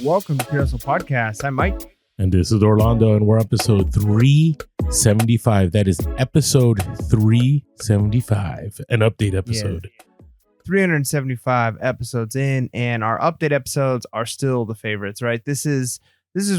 Welcome to Reselling Podcast. I'm Mike. And this is Orlando, and we're episode 375. That is episode 375, an update episode. Yeah. 375 episodes in, and our update episodes are still the favorites, right? This is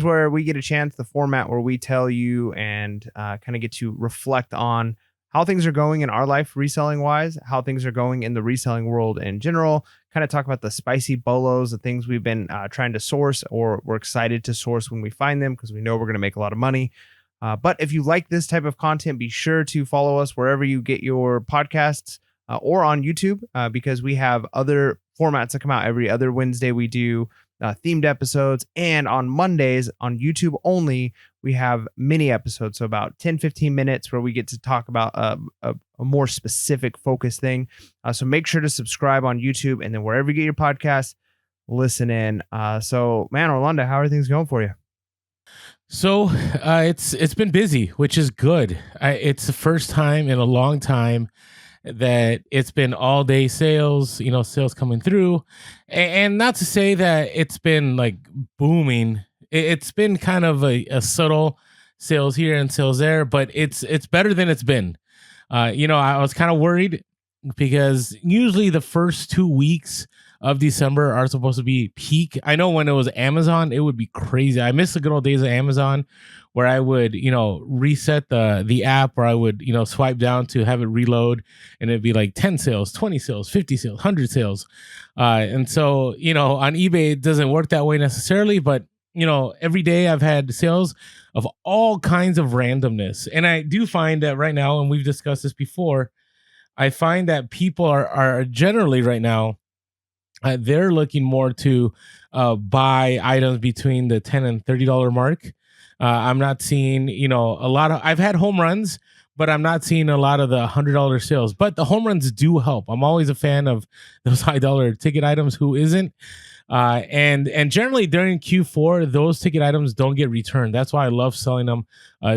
where we get a chance, the format where we tell you and kind of get to reflect on how things are going in our life reselling wise, how things are going in the reselling world in general, kind of talk about the spicy BOLOs, the things we've been trying to source or we're excited to source when we find them because we know we're going to make a lot of money. But if you like this type of content, be sure to follow us wherever you get your podcasts or on YouTube because we have other formats that come out every other Wednesday. We do themed episodes, and on Mondays on YouTube only, we have mini episodes, so about 10-15 minutes where we get to talk about a more specific focus thing. So make sure to subscribe on YouTube, and then wherever you get your podcasts, listen in. So man, Orlando, how are things going for you? So it's been busy, which is good. It's the first time in a long time that it's been all day sales, sales coming through, and not to say that it's been like booming. It's been kind of a subtle sales here and sales there, but it's better than it's been. I was kind of worried because usually the first 2 weeks of December are supposed to be peak. I know when it was Amazon, it would be crazy. I miss the good old days of Amazon where I would, reset the app, or I would, swipe down to have it reload, and it'd be like 10 sales, 20 sales, 50 sales, 100 sales. And so, on eBay, it doesn't work that way necessarily, but every day I've had sales of all kinds of randomness. And I do find that right now, and we've discussed this before, I find that people are generally right now, they're looking more to buy items between the $10 and $30 mark. I'm not seeing, a lot of, I've had home runs, but I'm not seeing a lot of the $100 sales. But the home runs do help. I'm always a fan of those high dollar ticket items. Who isn't? And generally during Q4, those ticket items don't get returned. That's why I love selling them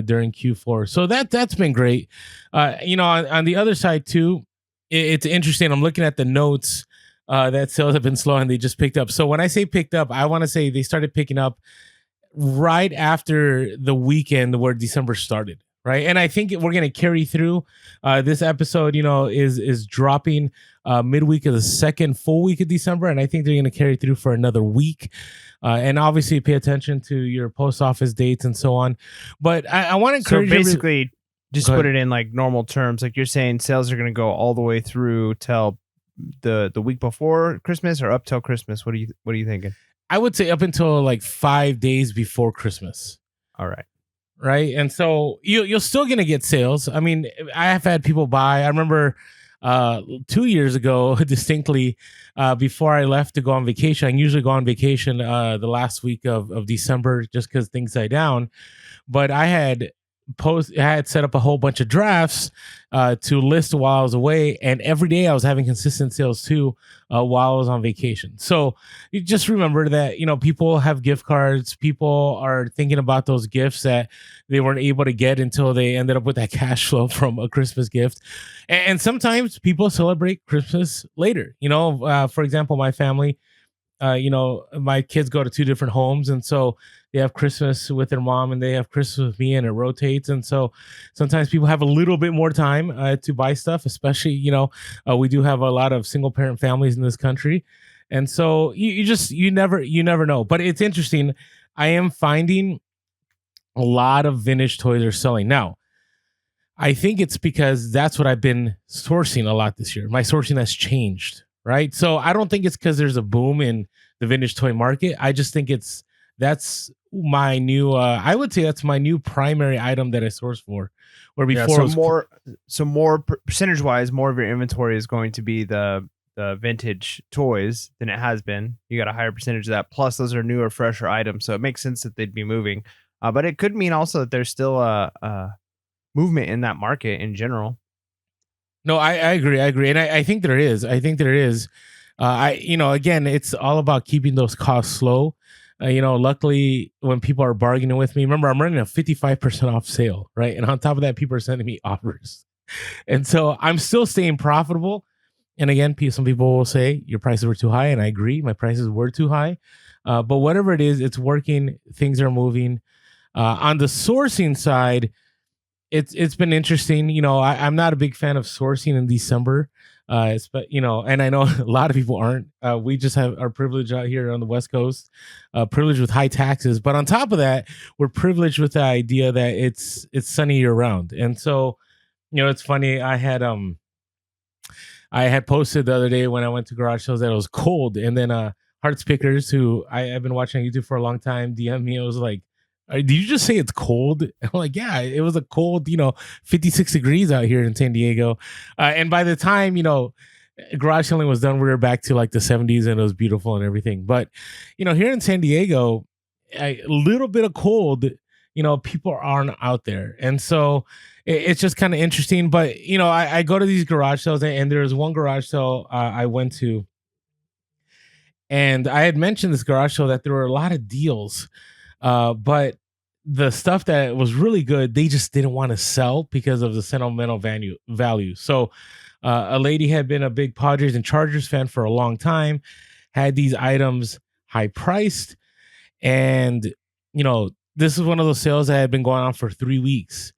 during Q4. So that's been great. On the other side too, it's interesting. I'm looking at the notes that sales have been slow and they just picked up. So when I say picked up, I want to say they started picking up right after the weekend where December started. Right. And I think we're going to carry through. This episode, is dropping midweek of the second full week of December. And I think they're going to carry through for another week. And obviously pay attention to your post office dates and so on. But I want to encourage. So basically, just put it in like normal terms. Like you're saying sales are going to go all the way through till the week before Christmas or up till Christmas. What are you thinking? I would say up until like 5 days before Christmas. All right. Right. And so you're still going to get sales. I mean, I have had people buy. I remember 2 years ago, distinctly, before I left to go on vacation. I usually go on vacation the last week of December just because things die down. But I had set up a whole bunch of drafts to list while I was away, and every day I was having consistent sales too while I was on vacation. So you just remember that people have gift cards. People are thinking about those gifts that they weren't able to get until they ended up with that cash flow from a Christmas gift. And sometimes people celebrate Christmas later. For example, my family. My kids go to 2 different homes, and so they have Christmas with their mom and they have Christmas with me, and it rotates. And so sometimes people have a little bit more time to buy stuff, especially, we do have a lot of single parent families in this country. And so you never know. But it's interesting. I am finding a lot of vintage toys are selling now. I think it's because that's what I've been sourcing a lot this year. My sourcing has changed. Right. So I don't think it's because there's a boom in the vintage toy market. I just think that's my new, I would say that's my new primary item that I source for. Where before, more percentage wise, more of your inventory is going to be the vintage toys than it has been. You got a higher percentage of that. Plus those are newer, fresher items. So it makes sense that they'd be moving. But it could mean also that there's still a movement in that market in general. No, I agree. And I think there is. Again, it's all about keeping those costs low. Luckily, when people are bargaining with me, remember, I'm running a 55% off sale, right? And on top of that, people are sending me offers. And so I'm still staying profitable. And again, some people will say your prices were too high, and I agree, my prices were too high. But whatever it is, it's working. Things are moving. On the sourcing side, it's been interesting. I'm not a big fan of sourcing in December. But and I know a lot of people aren't. We just have our privilege out here on the West Coast, privileged with high taxes. But on top of that, we're privileged with the idea that it's sunny year round. And so, it's funny. I had posted the other day when I went to garage sales that it was cold, and then Hearts Pickers, who I've been watching on YouTube for a long time, DM me. I was like, did you just say it's cold? I'm like, yeah, it was a cold, 56 degrees out here in San Diego. And by the time, garage selling was done, we were back to like the 70s, and it was beautiful and everything. But, here in San Diego, a little bit of cold, people aren't out there. And so it's just kind of interesting. But, I go to these garage sales, and there's one garage sale I went to, and I had mentioned this garage sale that there were a lot of deals. But the stuff that was really good, they just didn't want to sell because of the sentimental value. So a lady had been a big Padres and Chargers fan for a long time, had these items high priced. And, this is one of those sales that had been going on for 3 weeks.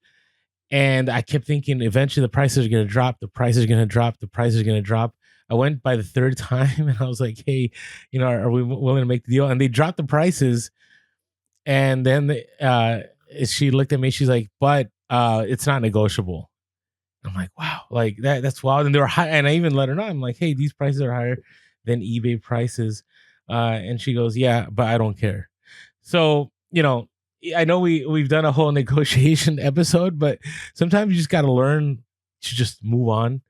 And I kept thinking eventually the prices are going to drop. The prices are going to drop. The prices are going to drop. I went by the third time and I was like, hey, are we willing to make the deal? And they dropped the prices. And then she looked at me. She's like, but it's not negotiable. I'm like, wow, like that's wild. And they were high. And I even let her know. I'm like, hey, these prices are higher than eBay prices. And she goes, yeah, but I don't care. So, I know we've done a whole negotiation episode, but sometimes you just got to learn to just move on.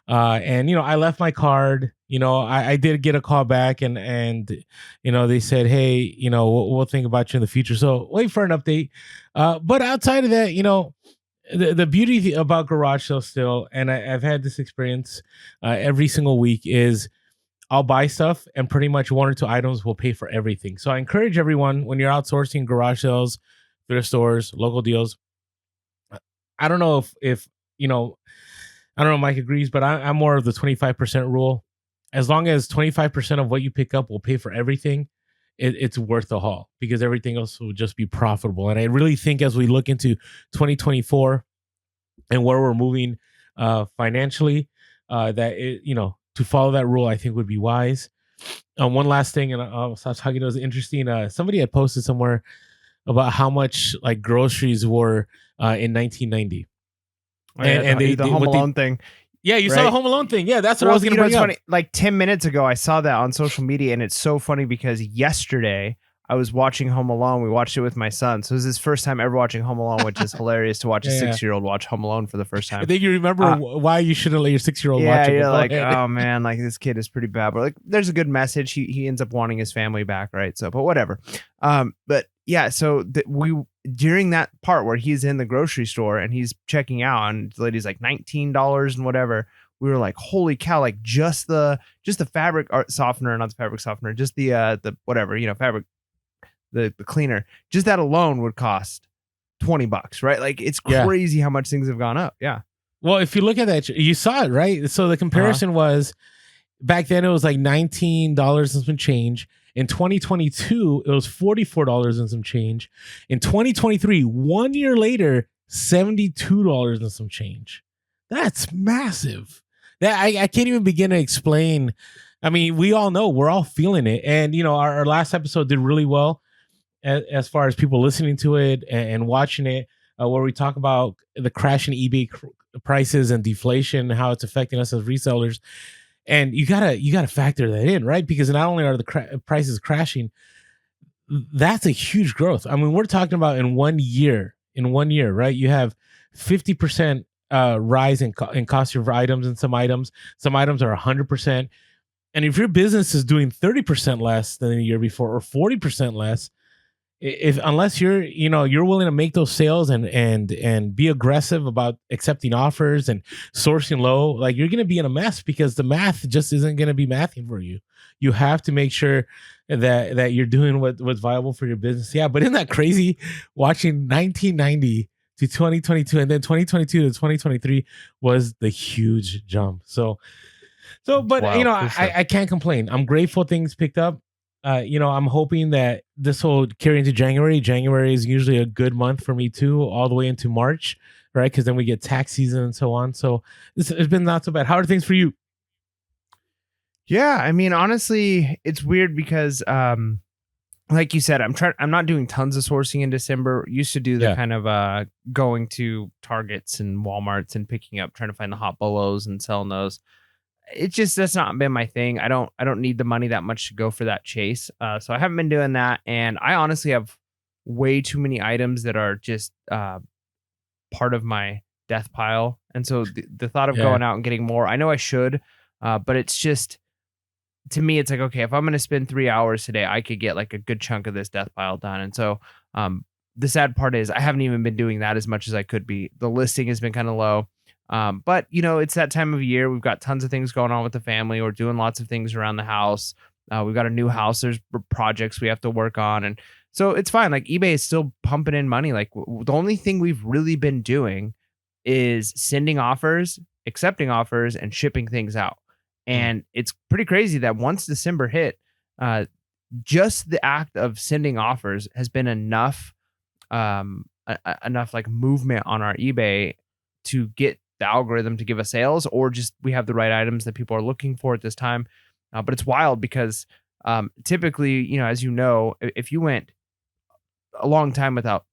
And, I left my card. I did get a call back, and they said, hey, we'll think about you in the future. So wait for an update. But outside of that, the beauty about garage sales still, and I've had this experience every single week, is I'll buy stuff and pretty much one or two items will pay for everything. So I encourage everyone, when you're outsourcing garage sales, thrift stores, local deals, I don't know if I don't know, Mike agrees, but I'm more of the 25% rule. As long as 25% of what you pick up will pay for everything, it's worth the haul, because everything else will just be profitable. And I really think as we look into 2024 and where we're moving financially, that to follow that rule, I think would be wise. One last thing, and I'll stop talking. It was interesting. Somebody had posted somewhere about how much like groceries were in 1990. And the Home Alone thing. Yeah, you saw the Home Alone thing. Yeah, that's what I was going to bring up. Funny. Like 10 minutes ago, I saw that on social media, and it's so funny because yesterday I was watching Home Alone. We watched it with my son. So it was his first time ever watching Home Alone, which is hilarious to watch a 6-year-old watch Home Alone for the first time. I think you remember why you shouldn't let your 6-year-old watch it. Yeah, you're like, oh man, like this kid is pretty bad. But like, there's a good message. He ends up wanting his family back, right? So, but whatever. But yeah, so we during that part where he's in the grocery store and he's checking out, and the lady's like $19 and whatever. We were like, holy cow, like just the fabric softener, not the fabric softener, just the whatever, fabric, the cleaner, just that alone would cost $20, right? Like it's crazy how much things have gone up. Yeah. Well, if you look at that, you saw it, right? So the comparison was back then it was like $19 and some change. In 2022, it was $44 and some change. In 2023, 1 year later, $72 and some change. That's massive. That I can't even begin to explain. I mean, we all know, we're all feeling it. And, our last episode did really well as far as people listening to it and watching it, where we talk about the crash in eBay prices and deflation, how it's affecting us as resellers. And you gotta factor that in, right? Because not only are the prices crashing, that's a huge growth. I mean, we're talking about in 1 year, right? You have 50% rise in cost of items, and some items are 100%. And if your business is doing 30% less than the year before, or 40% less, unless you're willing to make those sales and be aggressive about accepting offers and sourcing low, like you're going to be in a mess, because the math just isn't going to be mathing for you. You have to make sure that you're doing what's viable for your business. Yeah, but isn't that crazy, watching 1990 to 2022, and then 2022 to 2023 was the huge jump. So So, It's but you wild know, for sure. I can't complain. I'm grateful things picked up. You know, I'm hoping that this will carry into January. January is usually a good month for me too, all the way into March, right? Because then we get tax season and so on. So it's been not so bad. How are things for you? Yeah, I mean, honestly, it's weird because like you said, I'm not doing tons of sourcing in December. Used to do the Yeah. kind of going to Targets and Walmarts and picking up, trying to find the hot BOLOs and selling those. It just that's not been my thing. I don't need the money that much to go for that chase. So I haven't been doing that, and I honestly have way too many items that are just part of my death pile. And so the thought of Yeah. going out and getting more, I know I should, but it's just to me, it's like, okay, if I'm going to spend 3 hours today, I could get like a good chunk of this death pile done. And so, the sad part is I haven't even been doing that as much as I could be. The listing has been kind of low. But you know, it's that time of year. We've got tons of things going on with the family. We're doing lots of things around the house. We've got a new house. There's projects we have to work on. And so it's fine. Like eBay is still pumping in money. Like the only thing we've really been doing is sending offers, accepting offers, and shipping things out. Mm. And it's pretty crazy that once December hit, uh, just the act of sending offers has been enough, enough like movement on our eBay to get the algorithm to give us sales, or just we have the right items that people are looking for at this time. But it's wild because typically, you know, as you know, if you went a long time without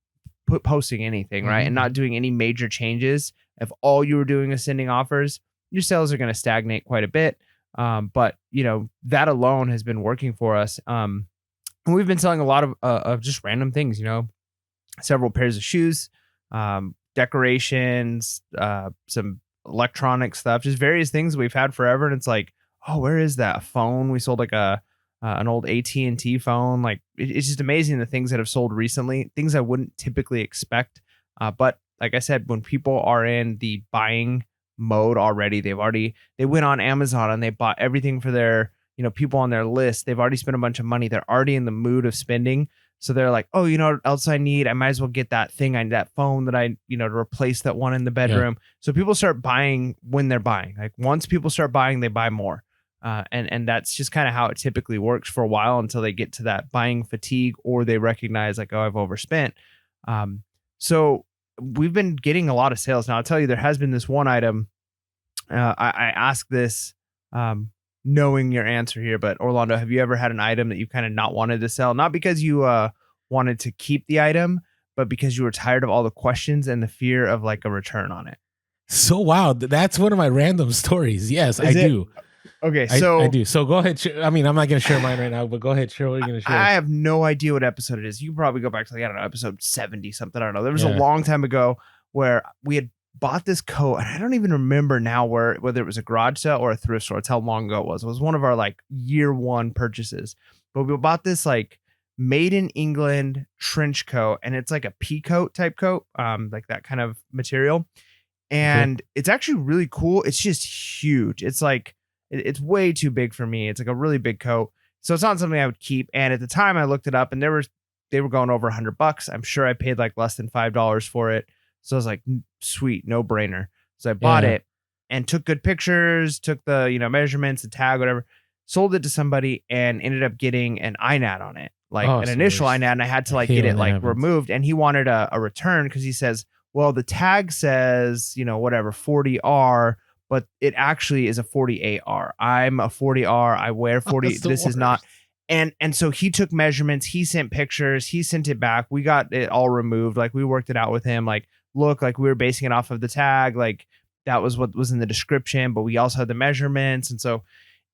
posting anything, right, and not Mhm. doing any major changes, if all you were doing is sending offers, your sales are going to stagnate quite a bit. But you know that alone has been working for us. And we've been selling a lot of just random things. You know, several pairs of shoes, decorations, some electronic stuff, just various things we've had forever. And it's like, oh, where is that? A phone? We sold like a an old AT&T phone. Like it's just amazing the things that have sold recently, things I wouldn't typically expect. But like I said, when people are in the buying mode already, they went on Amazon and they bought everything for their, you know, people on their list. They've already spent a bunch of money. They're already in the mood of spending. So they're like, oh, you know what else I need? I might as well get that thing, that phone that I, you know, to replace that one in the Yeah. bedroom. So people start buying when they're buying. Like once people start buying, they buy more. And that's just kind of how it typically works for a while until they get to that buying fatigue or they recognize like, oh, I've overspent. So we've been getting a lot of sales. Now I'll tell you, there has been this one item. I asked this, knowing your answer here, but Orlando, have you ever had an item that you kind of not wanted to sell? Not because you wanted to keep the item, but because you were tired of all the questions and the fear of like a return on it. So wow, that's one of my random stories. Yes, I Is it? do. Okay, I so do. So go ahead. I mean, I'm not gonna share mine right now, but go ahead. Share what you're gonna I share. have no idea what episode it is. You can probably go back to like, I don't know, episode 70 something. I don't know. There was a Yeah. long time ago where we had bought this coat, and I don't even remember now whether it was a garage sale or a thrift store. That's how long ago it was. It was one of our like year one purchases. But we bought this like made in England trench coat, and it's like a pea coat type coat, like that kind of material. Okay. And it's actually really cool. It's just huge. It's like it's way too big for me. It's like a really big coat. So it's not something I would keep. And at the time I looked it up and they were going over $100. I'm sure I paid like less than $5 for it. So I was like, sweet, no brainer. So I bought Yeah. it and took good pictures, took the, you know, measurements, the tag, whatever, sold it to somebody and ended up getting an INAD on it, like Oh, an so initial worse. INAD. And I had I to like hate get it when that like happens. removed. And he wanted a return because he says, well, the tag says, you know, whatever, 40R, but it actually is a 48R. I'm a 40R. I wear 40. That's the This is not. worst. And so he took measurements. He sent pictures. He sent it back. We got it all removed. Like we worked it out with him. Like, look, like we were basing it off of the tag. Like that was what was in the description, but we also had the measurements. And so,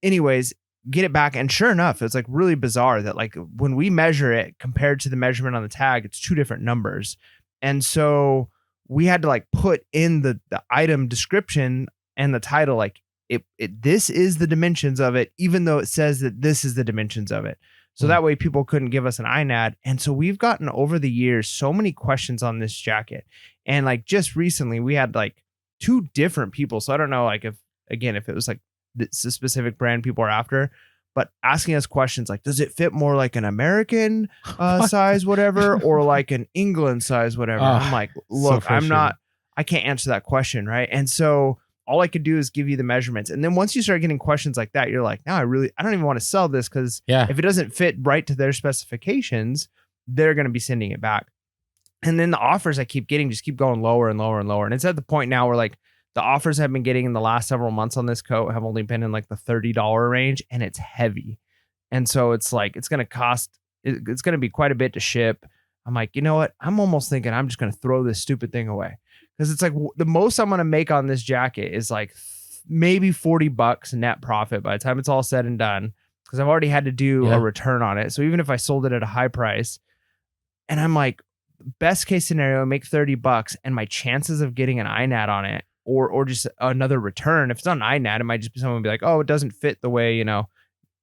anyways, get it back. And sure enough, it's like really bizarre that like when we measure it compared to the measurement on the tag, it's two different numbers. And so we had to like put in the item description and the title, like it this is the dimensions of it, even though it says that this is the dimensions of it. So Hmm. that way people couldn't give us an INAD. And so we've gotten over the years so many questions on this jacket. And like just recently we had like two different people. So I don't know like if it was like it's a specific brand people are after, but asking us questions like, does it fit more like an American What? size, whatever, or like an England size, whatever? And I'm Ah, like, so look, frustrating. I can't answer that question. Right. And so all I could do is give you the measurements. And then once you start getting questions like that, you're like, no, I don't even want to sell this, because Yeah. if it doesn't fit right to their specifications, they're going to be sending it back. And then the offers I keep getting just keep going lower and lower and lower. And it's at the point now where like the offers I've been getting in the last several months on this coat have only been in like the $30 range, and it's heavy. And so it's like, it's going to be quite a bit to ship. I'm like, you know what? I'm almost thinking I'm just going to throw this stupid thing away. Because it's like the most I'm going to make on this jacket is like maybe $40 net profit by the time it's all said and done. Because I've already had to do a return on it. So even if I sold it at a high price, and I'm like, best case scenario, make $30, and my chances of getting an INAT on it or just another return, if it's not an INAT, it might just be someone be like, oh, it doesn't fit the way,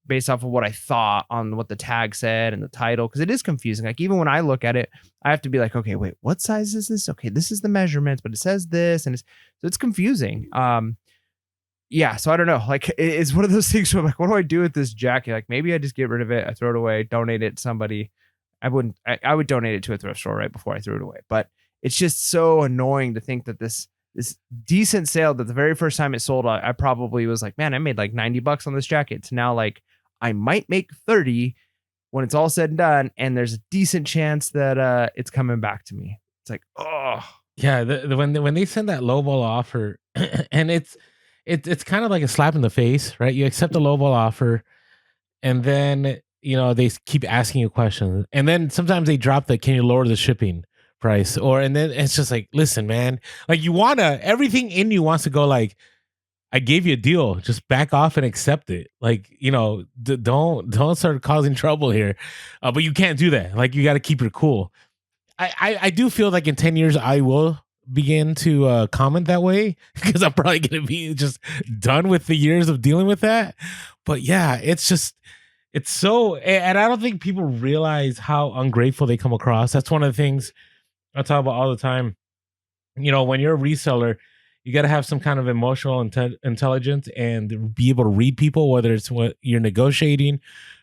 based off of what I thought on what the tag said and the title, because it is confusing. Like even when I look at it, I have to be like, okay, wait, what size is this? Okay, this is the measurements, but it says this, and it's confusing. Yeah, so I don't know. Like it's one of those things where I'm like, what do I do with this jacket? Like maybe I just get rid of it, I throw it away, donate it to somebody. I would donate it to a thrift store right before I threw it away. But it's just so annoying to think that this decent sale, that the very first time it sold, I probably was like, man, I made like $90 on this jacket. To now, like I might make 30 when it's all said and done, and there's a decent chance that it's coming back to me. It's like, oh Yeah, when they send that lowball offer, and it's kind of like a slap in the face, right? You accept the lowball offer, and then they keep asking you questions, and then sometimes they drop the can you lower the shipping price, and then it's just like, listen, man, like everything in you wants to go like, I gave you a deal, just back off and accept it. Like, don't start causing trouble here. But you can't do that. Like, you got to keep it cool. I do feel like in 10 years I will begin to comment that way, because I'm probably going to be just done with the years of dealing with that. But yeah, it's so, and I don't think people realize how ungrateful they come across. That's one of the things I talk about all the time. When you're a reseller, you got to have some kind of emotional intelligence and be able to read people, whether it's what you're negotiating,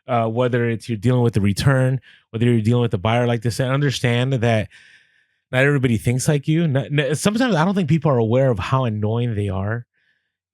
whether it's you're dealing with the return, whether you're dealing with the buyer like this, and understand that not everybody thinks like you. Sometimes I don't think people are aware of how annoying they are.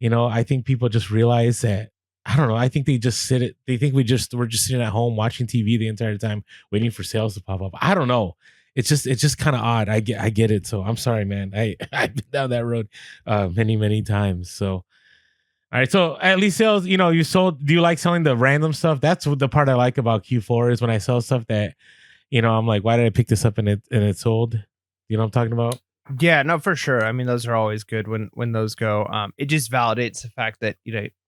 I think people just realize that, I don't know. I think they just they think we're just sitting at home watching TV the entire time, waiting for sales to pop up. I don't know. It's just kind of odd. I get it. So I'm sorry, man. I've been down that road many times. So all right. So at least sales, you sold. Do you like selling the random stuff? That's what the part I like about Q4 is when I sell stuff that, I'm like, why did I pick this up and it sold? You know what I'm talking about? yeah, no, for sure. I mean, those are always good when those go. It just validates the fact that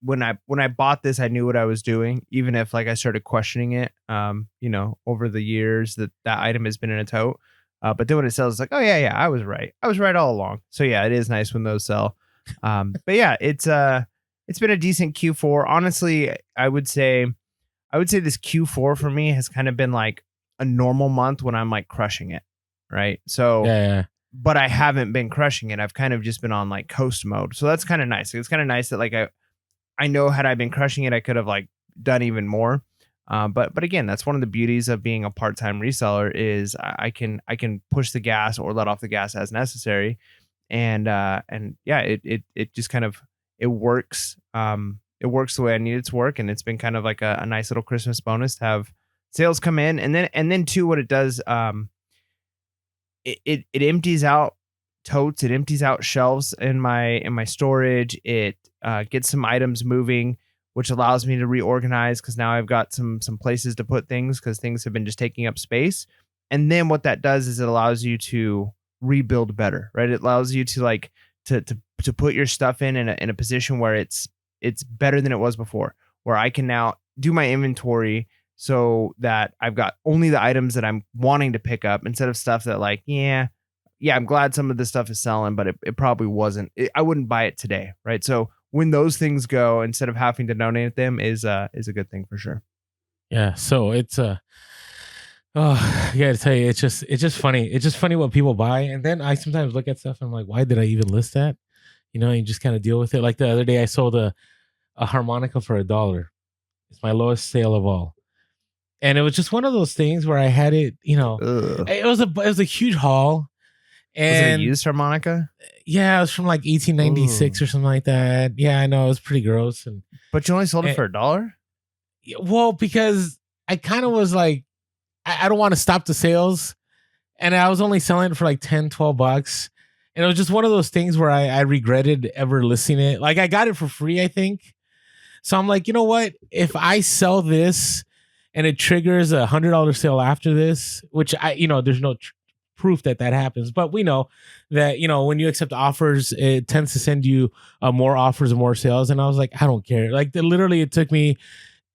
when I bought this, I knew what I was doing, even if like I started questioning it. Over the years that item has been in a tote. But then when it sells, it's like, oh yeah, I was right. I was right all along. So yeah, it is nice when those sell. But yeah, it's been a decent Q4. Honestly, I would say this Q4 for me has kind of been like a normal month when I'm like crushing it, right? So Yeah. but I haven't been crushing it. I've kind of just been on like coast mode. So that's kind of nice. It's kind of nice that like I know had I been crushing it, I could have like done even more. But again, that's one of the beauties of being a part-time reseller is I can push the gas or let off the gas as necessary. And yeah, it just kind of, it works. It works the way I need it to work. And it's been kind of like a nice little Christmas bonus to have sales come in. And then too, what it does, it empties out totes, it empties out shelves in my storage. It gets some items moving, which allows me to reorganize because now I've got some places to put things because things have been just taking up space. And then what that does is it allows you to rebuild better, right? It allows you to like to put your stuff in a position where it's better than it was before, where I can now do my inventory so that I've got only the items that I'm wanting to pick up instead of stuff that like, yeah, I'm glad some of this stuff is selling, but it probably wasn't. I wouldn't buy it today, right? So when those things go, instead of having to donate them is a good thing for sure. Yeah. So it's oh, I gotta tell you, it's just funny. It's just funny what people buy, and then I sometimes look at stuff and I'm like, why did I even list that? You just kind of deal with it. Like the other day, I sold a harmonica for $1. It's my lowest sale of all. And it was just one of those things where I had it, Ugh. it was a huge haul. Was it a And used harmonica? yeah, it was from like 1896 Ooh. or something like that. Yeah, I know, it was pretty gross. And But you only sold it for $1? well, because I kind of was like, I don't want to stop the sales, and I was only selling it for like 10, $12. And it was just one of those things where I regretted ever listing it. Like, I got it for free, I think. So I'm like, you know what? If I sell this and it triggers $100 sale after this, which there's no proof that happens, but we know that, when you accept offers, it tends to send you more offers and more sales. And I was like, I don't care. Like, literally, it took me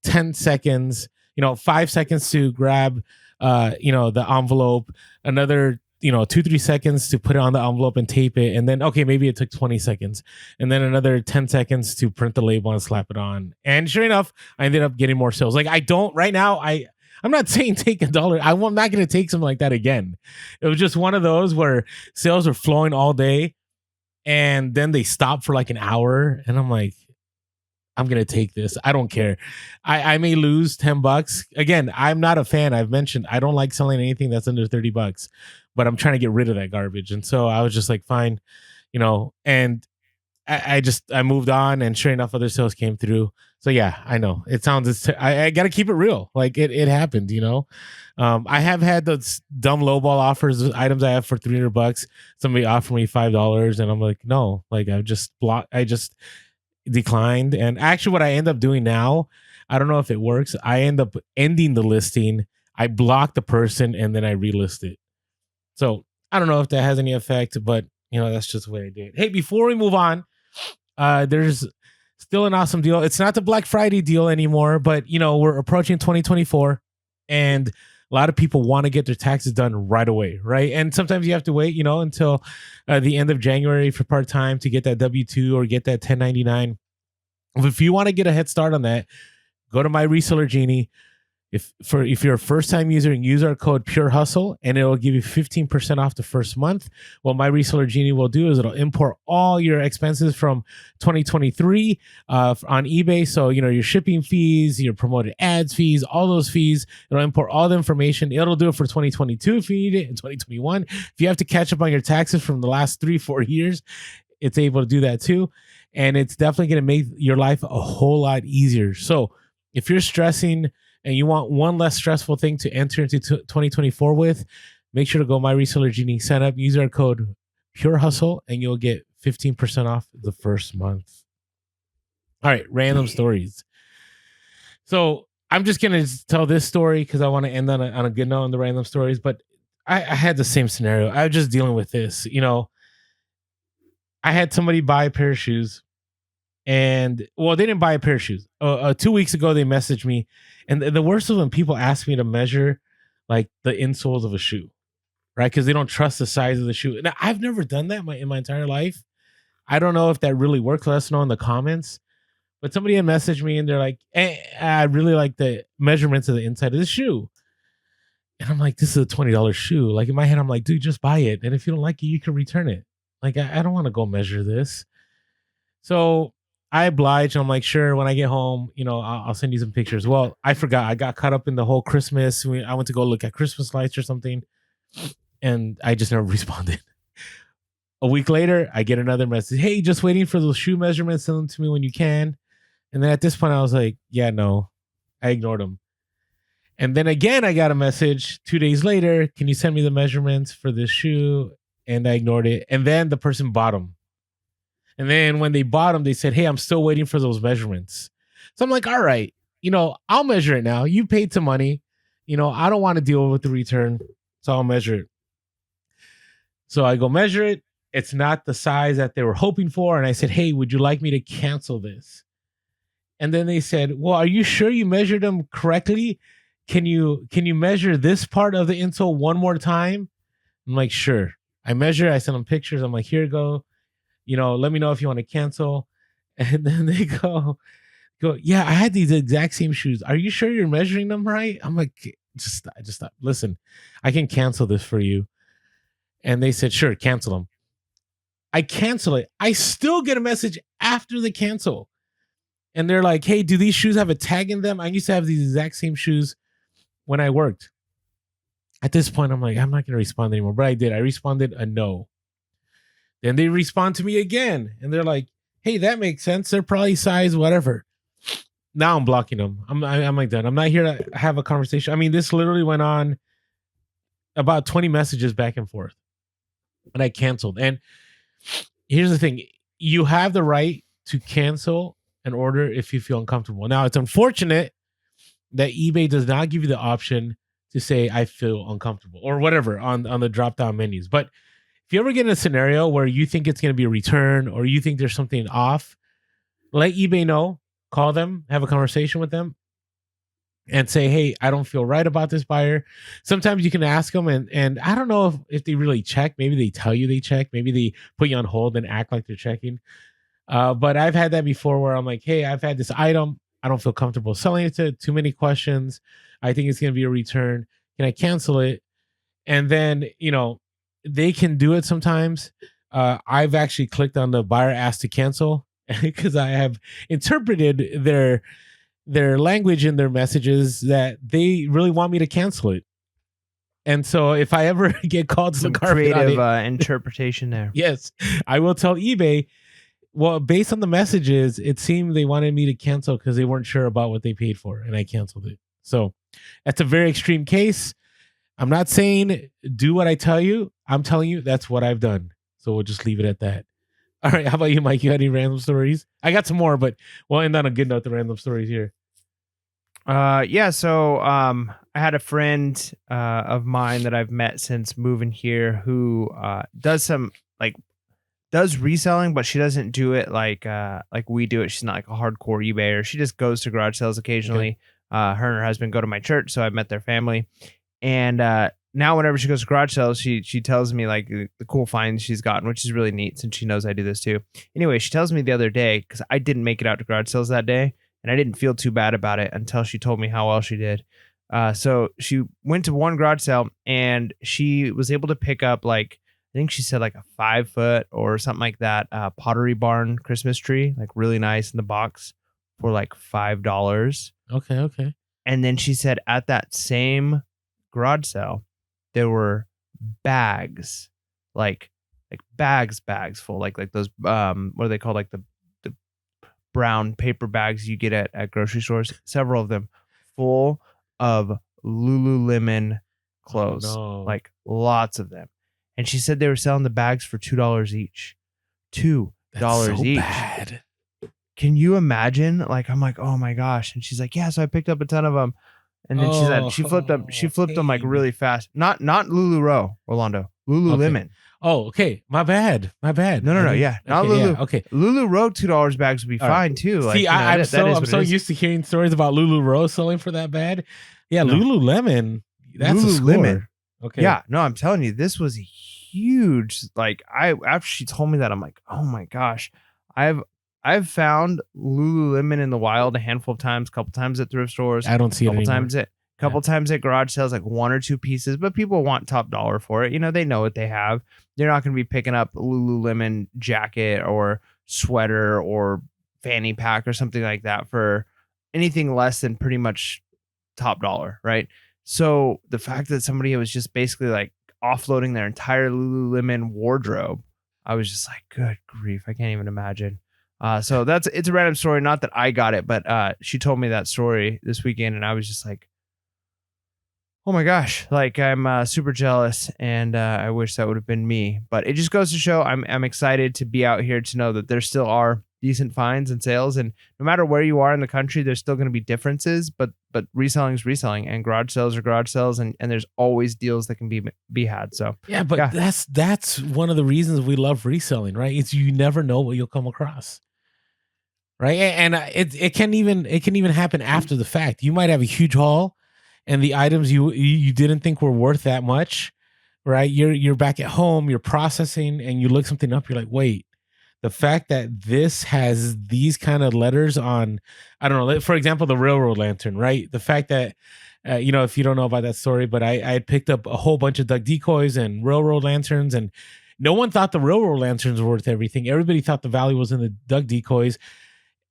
10 seconds, 5 seconds to grab, the envelope, another, 2-3 seconds to put it on the envelope and tape it. And then, okay, maybe it took 20 seconds and then another 10 seconds to print the label and slap it on. And sure enough, I ended up getting more sales. Like, right now, I'm not saying take $1. I'm not going to take something like that again. It was just one of those where sales are flowing all day and then they stop for like an hour. And I'm like, I'm going to take this. I don't care. I may lose $10. Again, I'm not a fan. I've mentioned I don't like selling anything that's under $30, but I'm trying to get rid of that garbage. And so I was just like, fine, and I moved on, and sure enough, other sales came through. So yeah, I know it sounds, I got to keep it real. Like it happened, I have had those dumb lowball offers, items I have for $300. Somebody offered me $5 and I'm like, no, like I just declined. And actually what I end up doing now, I don't know if it works, I end up ending the listing, I block the person, and then I relist it. So I don't know if that has any effect, but that's just the way I did. Hey, before we move on, there's still an awesome deal. It's not the Black Friday deal anymore, but we're approaching 2024 and a lot of people want to get their taxes done right away, right? And sometimes you have to wait, until the end of January for part-time to get that W-2 or get that 1099. If you want to get a head start on that, go to My Reseller Genie. If you're a first-time user, use our code Pure Hustle, and it will give you 15% off the first month. What My Reseller Genie will do is it'll import all your expenses from 2023 on eBay. So your shipping fees, your promoted ads fees, all those fees. It'll import all the information. It'll do it for 2022 if you need it, in 2021. If you have to catch up on your taxes from the last 3-4 years, it's able to do that too. And it's definitely going to make your life a whole lot easier. So if you're stressing and you want one less stressful thing to enter into 2024 with, make sure to go My Reseller Genie, sign up, use our code Pure Hustle, and you'll get 15% off the first month. All right, random stories. So I'm just going to tell this story because I want to end on a good note on the random stories, but I had the same scenario. I was just dealing with this. I had somebody buy a pair of shoes. And well, they didn't buy a pair of shoes. 2 weeks ago, they messaged me, and the worst is when people ask me to measure like the insoles of a shoe, right? Because they don't trust the size of the shoe. Now, I've never done that in my entire life. I don't know if that really works. Let us know in the comments. But somebody had messaged me, and they're like, I really like the measurements of the inside of the shoe. And I'm like, this is a $20 shoe. Like in my head, I'm like, dude, just buy it. And if you don't like it, you can return it. Like, I don't want to go measure this. So I obliged. I'm like, sure, when I get home, I'll send you some pictures. Well, I forgot. I got caught up in the whole Christmas. I went to go look at Christmas lights or something, and I just never responded. A week later, I get another message. Hey, just waiting for those shoe measurements. Send them to me when you can. And then at this point, I was like, yeah, no. I ignored them. And then again, I got a message 2 days later. Can you send me the measurements for this shoe? And I ignored it. And then the person bought them. And then when they bought them, they said, hey, I'm still waiting for those measurements. So I'm like, all right, I'll measure it now. You paid some money. I don't want to deal with the return. So I'll measure it. So I go measure it. It's not the size that they were hoping for. And I said, hey, would you like me to cancel this? And then they said, well, are you sure you measured them correctly? Can you measure this part of the insole one more time? I'm like, sure. I measure. I send them pictures. I'm like, here you go. Let me know if you want to cancel. And then they go, yeah, I had these exact same shoes. Are you sure you're measuring them right? I'm like, just stop. Listen, I can cancel this for you. And they said, sure, cancel them. I cancel it. I still get a message after the cancel. And they're like, hey, do these shoes have a tag in them? I used to have these exact same shoes when I worked. At this point, I'm like, I'm not going to respond anymore. But I did. I responded a no. Then they respond to me again, and they're like, "Hey, that makes sense. They're probably size whatever." Now I'm blocking them. I'm like done. I'm not here to have a conversation. I mean, this literally went on about 20 messages back and forth, and I canceled. And here's the thing: you have the right to cancel an order if you feel uncomfortable. Now, it's unfortunate that eBay does not give you the option to say I feel uncomfortable or whatever on the drop down menus. But if you ever get in a scenario where you think it's going to be a return or you think there's something off, let eBay know, call them, have a conversation with them, and say, hey, I don't feel right about this buyer. Sometimes you can ask them, and I don't know if they really check. Maybe they tell you they check. Maybe they put you on hold and act like they're checking. But I've had that before where I'm like, hey, I've had this item. I don't feel comfortable selling it to too many questions. I think it's going to be a return. Can I cancel it? And then, they can do it sometimes. I've actually clicked on the buyer asked to cancel because I have interpreted their language in their messages that they really want me to cancel it. And so if I ever get called to the carpet creative interpretation there. Yes, I will tell eBay, well, based on the messages, it seemed they wanted me to cancel because they weren't sure about what they paid for, and I canceled it. So that's a very extreme case. I'm not saying do what I tell you. I'm telling you that's what I've done. So we'll just leave it at that. All right. How about you, Mike? You had any random stories? I got some more, but we'll end on a good note, the random stories here. Yeah. So I had a friend of mine that I've met since moving here who does reselling, but she doesn't do it like we do it. She's not like a hardcore eBayer. She just goes to garage sales occasionally. Okay. Her and her husband go to my church, so I've met their family. And now whenever she goes to garage sales, she tells me like the cool finds she's gotten, which is really neat since she knows I do this too. Anyway, she tells me the other day, because I didn't make it out to garage sales that day, and I didn't feel too bad about it until she told me how well she did. So she went to one garage sale and she was able to pick up I think she said like a 5 foot or something like that, Pottery Barn Christmas tree, like really nice in the box for like $5. Okay. And then she said at that same garage sale, there were bags, like bags full, like those what are they called, like the brown paper bags you get at grocery stores, several of them full of Lululemon clothes. Oh, no. Like lots of them. And she said they were selling the bags for $2 each. $2 each. Bad. Can you imagine? Like, I'm like, oh my gosh. And she's like, yeah, so I picked up a ton of them. And then she flipped them like really fast. Not LuLaRoe, Orlando. Lululemon. Okay. Oh, okay. My bad. No. Yeah. Not Lulu. Yeah, okay. LuLaRoe $2 bags would be fine too. See, I'm so used to hearing stories about LuLaRoe selling for that bad. Yeah, no. Lululemon. That's Lululemon. Okay. Yeah. No, I'm telling you, this was huge. Like after she told me that, I'm like, oh my gosh. I've found Lululemon in the wild a handful of times, a couple times at thrift stores. I don't see it anymore. Couple times at garage sales, like 1 or 2 pieces, but people want top dollar for it. They know what they have. They're not going to be picking up Lululemon jacket or sweater or fanny pack or something like that for anything less than pretty much top dollar, right? So the fact that somebody was just basically like offloading their entire Lululemon wardrobe, I was just like, good grief, I can't even imagine. So it's a random story. Not that I got it, but she told me that story this weekend, and I was just like, oh my gosh, like I'm super jealous, and I wish that would have been me. But it just goes to show I'm excited to be out here to know that there still are decent finds and sales, and no matter where you are in the country, there's still going to be differences. But reselling is reselling, and garage sales are garage sales, and there's always deals that can be had. So yeah, but that's one of the reasons we love reselling, right? It's you never know what you'll come across. Right. And it can even happen after the fact. You might have a huge haul and the items you didn't think were worth that much. Right. You're back at home, you're processing, and you look something up. You're like, wait, the fact that this has these kind of letters on, I don't know, for example, the railroad lantern. Right. The fact that, if you don't know about that story, but I had picked up a whole bunch of duck decoys and railroad lanterns, and no one thought the railroad lanterns were worth everything. Everybody thought the value was in the duck decoys.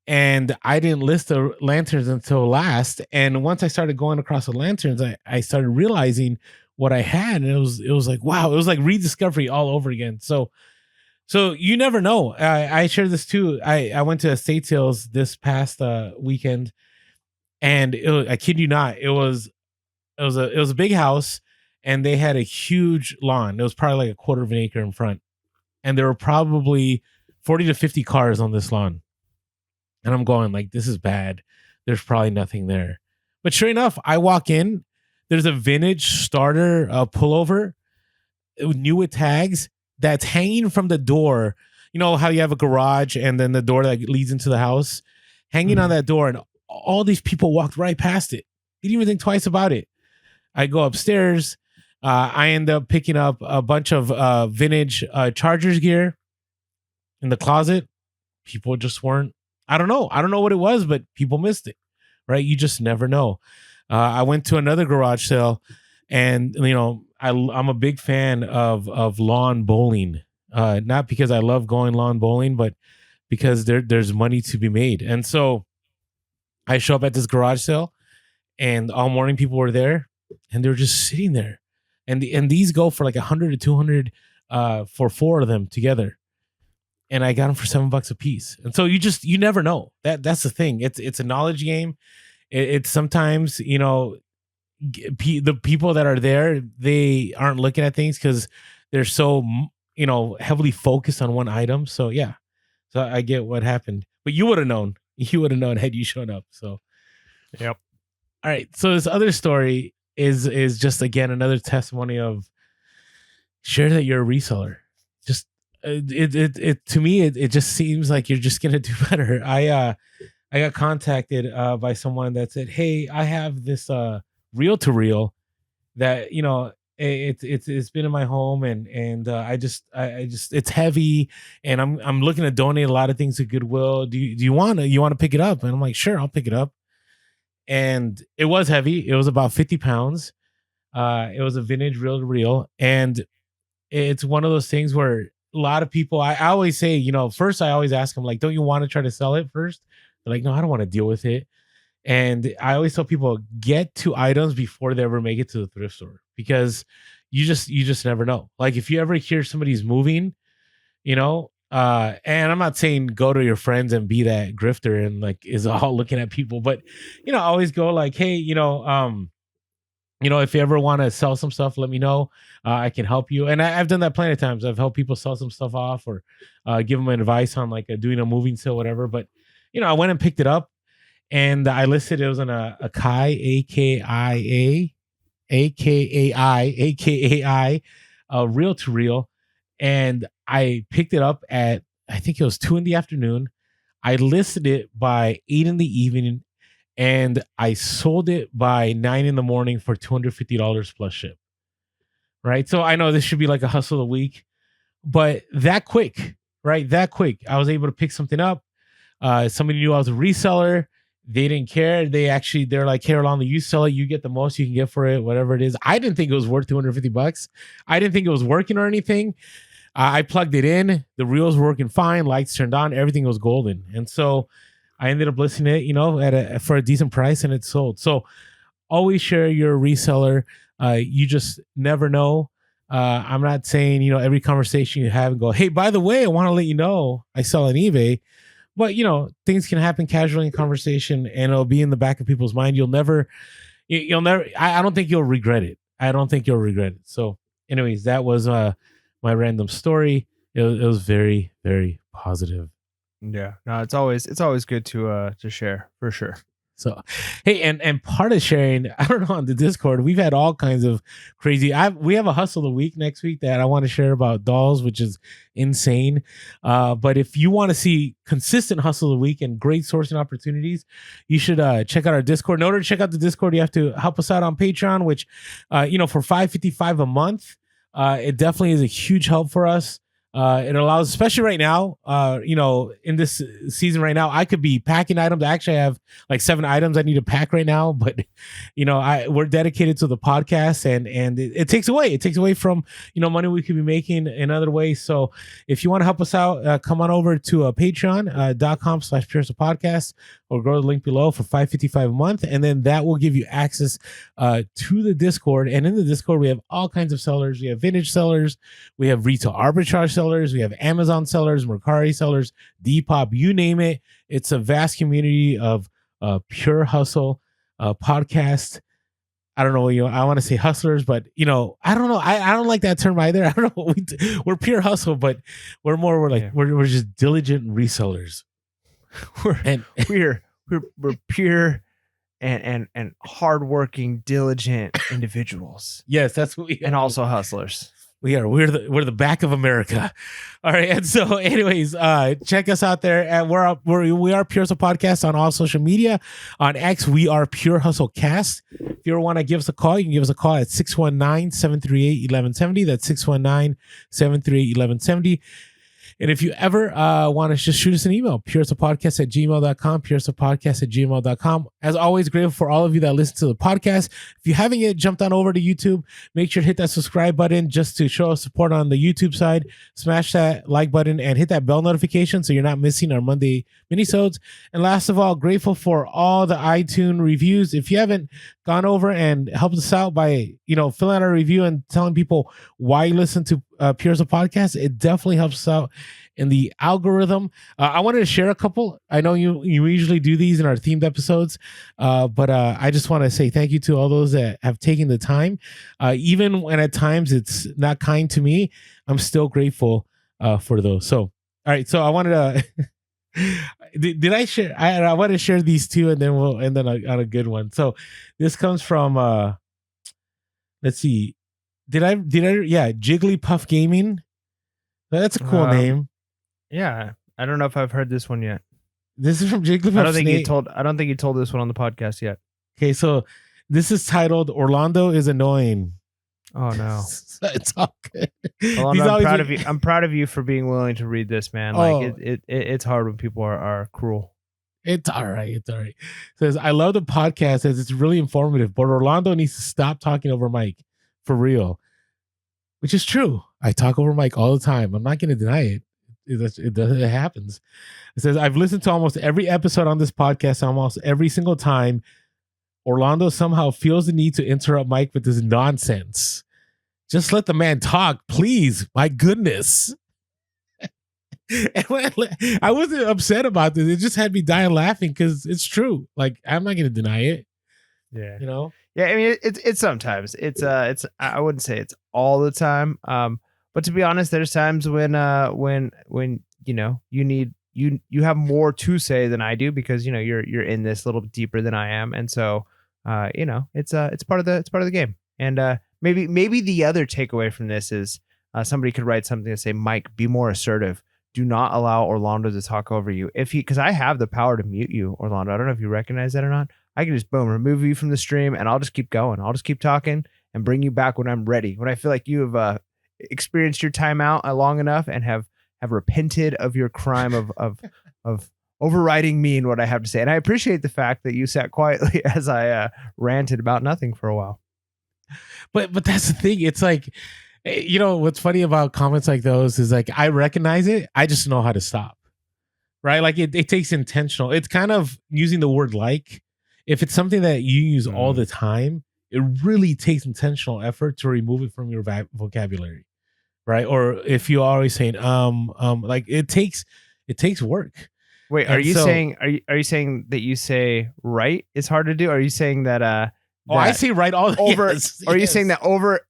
And I didn't list the lanterns until last. And once I started going across the lanterns, I started realizing what I had. And it was like, wow, it was like rediscovery all over again. So So you never know. I shared this too. I went to estate sales this past weekend, and I kid you not, it was a big house, and they had a huge lawn. It was probably like a quarter of an acre in front, and there were probably 40 to 50 cars on this lawn. And I'm going like, this is bad. There's probably nothing there. But sure enough, I walk in. There's a vintage starter pullover, new with tags, that's hanging from the door. You know how you have a garage and then the door that leads into the house, hanging on that door, and all these people walked right past it. Didn't even think twice about it. I go upstairs. I end up picking up a bunch of vintage Chargers gear in the closet. People just weren't. I don't know what it was, but people missed it. Right? You just never know. I went to another garage sale, and I'm a big fan of lawn bowling. Not because I love going lawn bowling, but because there's money to be made. And so I show up at this garage sale, and all morning people were there, and they're just sitting there. And these go for like 100 to 200 for 4 of them together. And I got them for $7 a piece. And so you never know. That's the thing. It's a knowledge game. It's sometimes, the people that are there, they aren't looking at things because they're so, heavily focused on one item. So yeah. So I get what happened, but you would have known. You would have known had you shown up. So, yep. All right. So this other story is just, again, another testimony of share that you're a reseller. Just it to me, it just seems like you're just going to do better. I got contacted by someone that said, "Hey, I have this reel to reel that, it's been in my home, and I just it's heavy, and I'm looking to donate a lot of things to Goodwill. Do you want to pick it up?" And I'm like, "Sure, I'll pick it up." And it was heavy. It was about 50 pounds. It was a vintage reel to reel, and it's one of those things where a lot of people, I always say, first I always ask them, like, don't you want to try to sell it first? They're like, no, I don't want to deal with it. And I always tell people, get to items before they ever make it to the thrift store, because you just never know. Like, if you ever hear somebody's moving, and I'm not saying go to your friends and be that grifter and like is all looking at people, but always go like, hey, if you ever want to sell some stuff, let me know. I can help you. And I've done that plenty of times. I've helped people sell some stuff off, or give them advice on like doing a moving sale, whatever. But, I went and picked it up, and I listed it was on a Kai, AKAI, reel to reel. And I picked it up at, I think it was 2 p.m. I listed it by 8 p.m. and I sold it by 9 a.m. for $250 plus ship. Right. So I know this should be like a hustle a week, but that quick, right? That quick, I was able to pick something up. Somebody knew I was a reseller. They didn't care. They're like, hey, Rolando, you sell it, you get the most you can get for it, whatever it is. I didn't think it was worth $250. I didn't think it was working or anything. I plugged it in. The reels were working fine. Lights turned on. Everything was golden. And so I ended up listing it, for a decent price, and it sold. So always share your reseller. You just never know. I'm not saying, every conversation you have and go, hey, by the way, I want to let you know I sell on eBay. But, things can happen casually in conversation, and it'll be in the back of people's mind. You'll never, I don't think you'll regret it. I don't think you'll regret it. So anyways, that was my random story. It was very, very positive. Yeah, no, it's always good to share, for sure. So, hey, and part of sharing, I don't know, on the Discord, we've had all kinds of crazy. We have a hustle of the week next week that I want to share about dolls, which is insane. But if you want to see consistent hustle of the week and great sourcing opportunities, you should check out our Discord. In order to check out the Discord, you have to help us out on Patreon, which, for $5.55 a month, it definitely is a huge help for us. It allows, especially right now, in this season right now, I could be packing items. I actually have like 7 items I need to pack right now, but we're dedicated to the podcast, and it takes away from, money we could be making in other ways. So if you want to help us out, come on over to patreon.com/podcast, or go to the link below for $5.55 a month. And then that will give you access to the Discord. And in the Discord, we have all kinds of sellers. We have vintage sellers. We have retail arbitrage sellers. sellers, we have Amazon sellers, Mercari sellers, Depop, you name it. It's a vast community of pure hustle podcast. I don't know, I want to say hustlers, but I don't know. I don't like that term either. I don't know what we're pure hustle, but we're just diligent resellers. We're pure and hardworking, diligent individuals. Yes, that's what we are. And also hustlers. We are. We're the back of America. All right. And so, anyways, check us out there. And we are Pure Hustle Podcast on all social media. On X, we are Pure Hustle Cast. If you ever want to give us a call, you can give us a call at 619-738-1170. That's 619-738-1170. And if you ever want to just shoot us an email, purehustlepodcast@gmail.com, purehustlepodcast@gmail.com. As always, grateful for all of you that listen to the podcast. If you haven't yet jumped on over to YouTube, make sure to hit that subscribe button just to show us support on the YouTube side. Smash that like button and hit that bell notification so you're not missing our Monday minisodes. And last of all, grateful for all the iTunes reviews. If you haven't gone over and helped us out by filling out a review and telling people why you listen to Pure Hustle Podcast, it definitely helps us out in the algorithm. I wanted to share a couple. I know you usually do these in our themed episodes, but I just want to say thank you to all those that have taken the time. Even when at times it's not kind to me, I'm still grateful for those. So, all right. So I wanted to did I share? I want to share these two, and then we'll end on a good one. So this comes from let's see. Did I? Yeah, Jigglypuff Gaming. That's a cool name. Yeah, I don't know if I've heard this one yet. This is from Jigglypuff. I don't think you told this one on the podcast yet. Okay, so this is titled "Orlando is Annoying." Oh no, it's all good. Well, I'm proud of you. I'm proud of you for being willing to read this, man. Like it's hard when people are cruel. It's all right. It's all right. It says, I love the podcast as it's really informative, but Orlando needs to stop talking over Mike for real, which is true. I talk over Mike all the time. I'm not going to deny it. It happens. It says, I've listened to almost every episode on this podcast almost every single time. Orlando somehow feels the need to interrupt Mike with this nonsense. Just let the man talk, please. My goodness. And I wasn't upset about this. It just had me dying laughing because it's true. Like, I'm not going to deny it. Yeah. Yeah, I mean, it's sometimes. It's I wouldn't say it's all the time. But to be honest, there's times when you need you have more to say than I do because you're in this a little bit deeper than I am, and so it's part of the game. And maybe the other takeaway from this is somebody could write something and say, Mike, be more assertive. Do not allow Orlando to talk over you. Because I have the power to mute you, Orlando. I don't know if you recognize that or not. I can just remove you from the stream, and I'll just keep going. I'll just keep talking and bring you back when I'm ready. When I feel like you have experienced your time out long enough and have repented of your crime of overriding me and what I have to say. And I appreciate the fact that you sat quietly as I ranted about nothing for a while. But that's the thing. It's like, what's funny about comments like those is like, I recognize it. I just know how to stop. Right? Like it takes intentional. It's kind of using the word like. If it's something that you use all the time, it really takes intentional effort to remove it from your vocabulary. Right? Or if you're always saying like it takes work. Wait, are you saying that you say right is hard to do? Are you saying that I say right all over yes, are you saying that over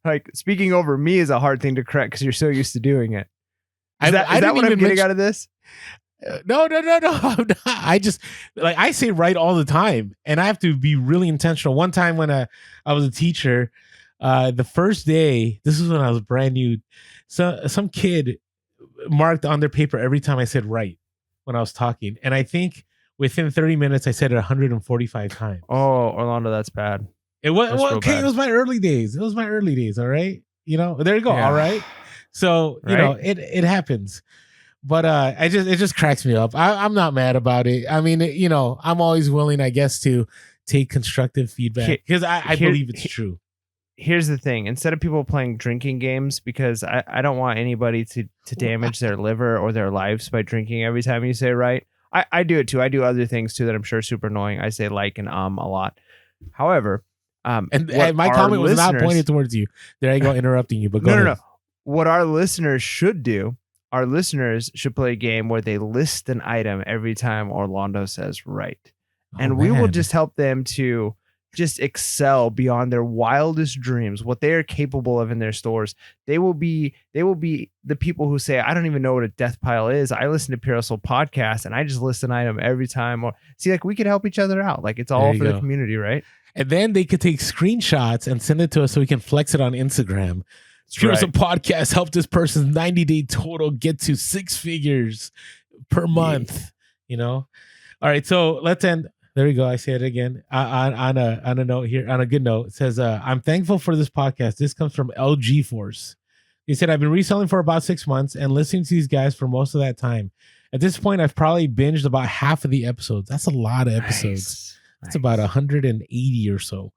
like speaking over me is a hard thing to correct because you're so used to doing it? Is that what I'm getting out of this? No. I just I say right all the time, and I have to be really intentional. One time when I was a teacher, the first day, this is when I was brand new, so some kid marked on their paper every time I said right when I was talking, and I think within 30 minutes I said it 145 times. Oh, Orlando, that's bad. It was okay. Bad. It was my early days. All right. There you go. Yeah. All right. So it happens. But it just cracks me up. I'm not mad about it. I mean, I'm always willing, I guess, to take constructive feedback because I believe it's true. Here's the thing. Instead of people playing drinking games, because I don't want anybody to damage their liver or their lives by drinking every time you say right. I do it too. I do other things too that I'm sure are super annoying. I say like and a lot. However, and my comment was not pointed towards you. There I go interrupting you. But go ahead. what our listeners should do, our listeners should play a game where they list an item every time Orlando says right. And we will just help them to just excel beyond their wildest dreams, what they are capable of in their stores. They will be the people who say, I don't even know what a death pile is. I listen to Pure Soul podcast and I just list an item every time. Or see, like we could help each other out. Like it's all for the community, right? And then they could take screenshots and send it to us so we can flex it on Instagram. Pure Soul podcast helped this person's 90-day total get to 6 figures per month. You know? All right, so let's end. There we go. I say it again on a note here, on a good note. It says, I'm thankful for this podcast. This comes from LG Force. He said, I've been reselling for about 6 months and listening to these guys for most of that time. At this point, I've probably binged about half of the episodes. That's a lot of episodes. That's about 180 or so.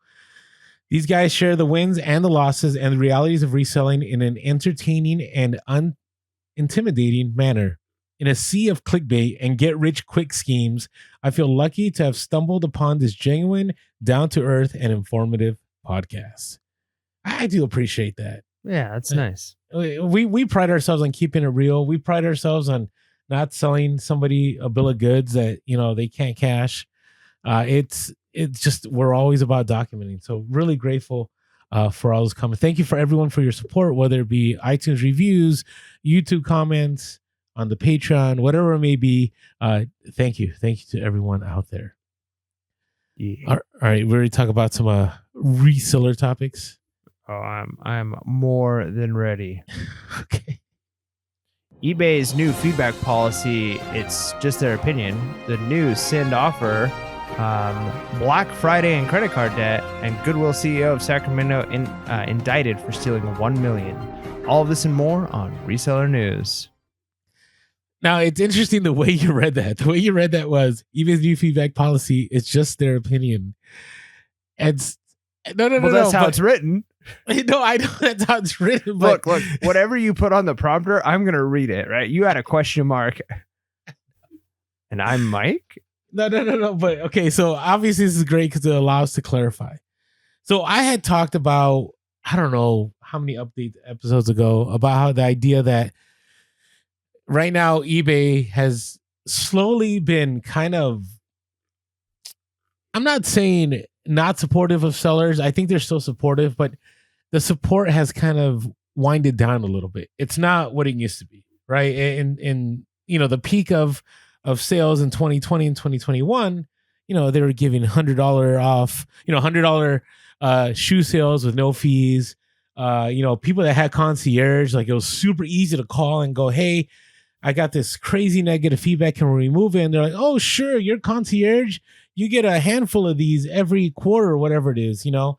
These guys share the wins and the losses and the realities of reselling in an entertaining and unintimidating manner. In a sea of clickbait and get-rich-quick schemes, I feel lucky to have stumbled upon this genuine, down-to-earth, and informative podcast. I do appreciate that. Yeah, that's nice. We pride ourselves on keeping it real. We pride ourselves on not selling somebody a bill of goods that they can't cash. It's just we're always about documenting. So really grateful for all those comments. Thank you for everyone for your support, whether it be iTunes reviews, YouTube comments, on the Patreon, whatever it may be. Thank you to everyone out there. Yeah. All right, we're ready to talk about some reseller topics. Oh, I'm more than ready. Okay. eBay's new feedback policy, it's just their opinion. The new send offer, Black Friday and credit card debt, and Goodwill CEO of Sacramento indicted for stealing $1 million. All of this and more on Reseller News. Now, it's interesting the way you read that. The way you read that was eBay's new feedback policy. It's just their opinion. And no. That's how it's written. No, I know that's how it's written. But look, whatever you put on the prompter, I'm going to read it, right? You had a question mark. And I'm Mike? No. But okay, so obviously this is great because it allows us to clarify. So I had talked about, I don't know how many update episodes ago, about how the idea that right now, eBay has slowly been kind of, I'm not saying not supportive of sellers. I think they're still supportive, but the support has kind of winded down a little bit. It's not what it used to be, right? In the peak of sales in 2020 and 2021, they were giving $100 off, $100 shoe sales with no fees. People that had concierge, like it was super easy to call and go, hey, I got this crazy negative feedback. Can we remove it? And they're like, oh, sure. You're concierge. You get a handful of these every quarter or whatever it is, and,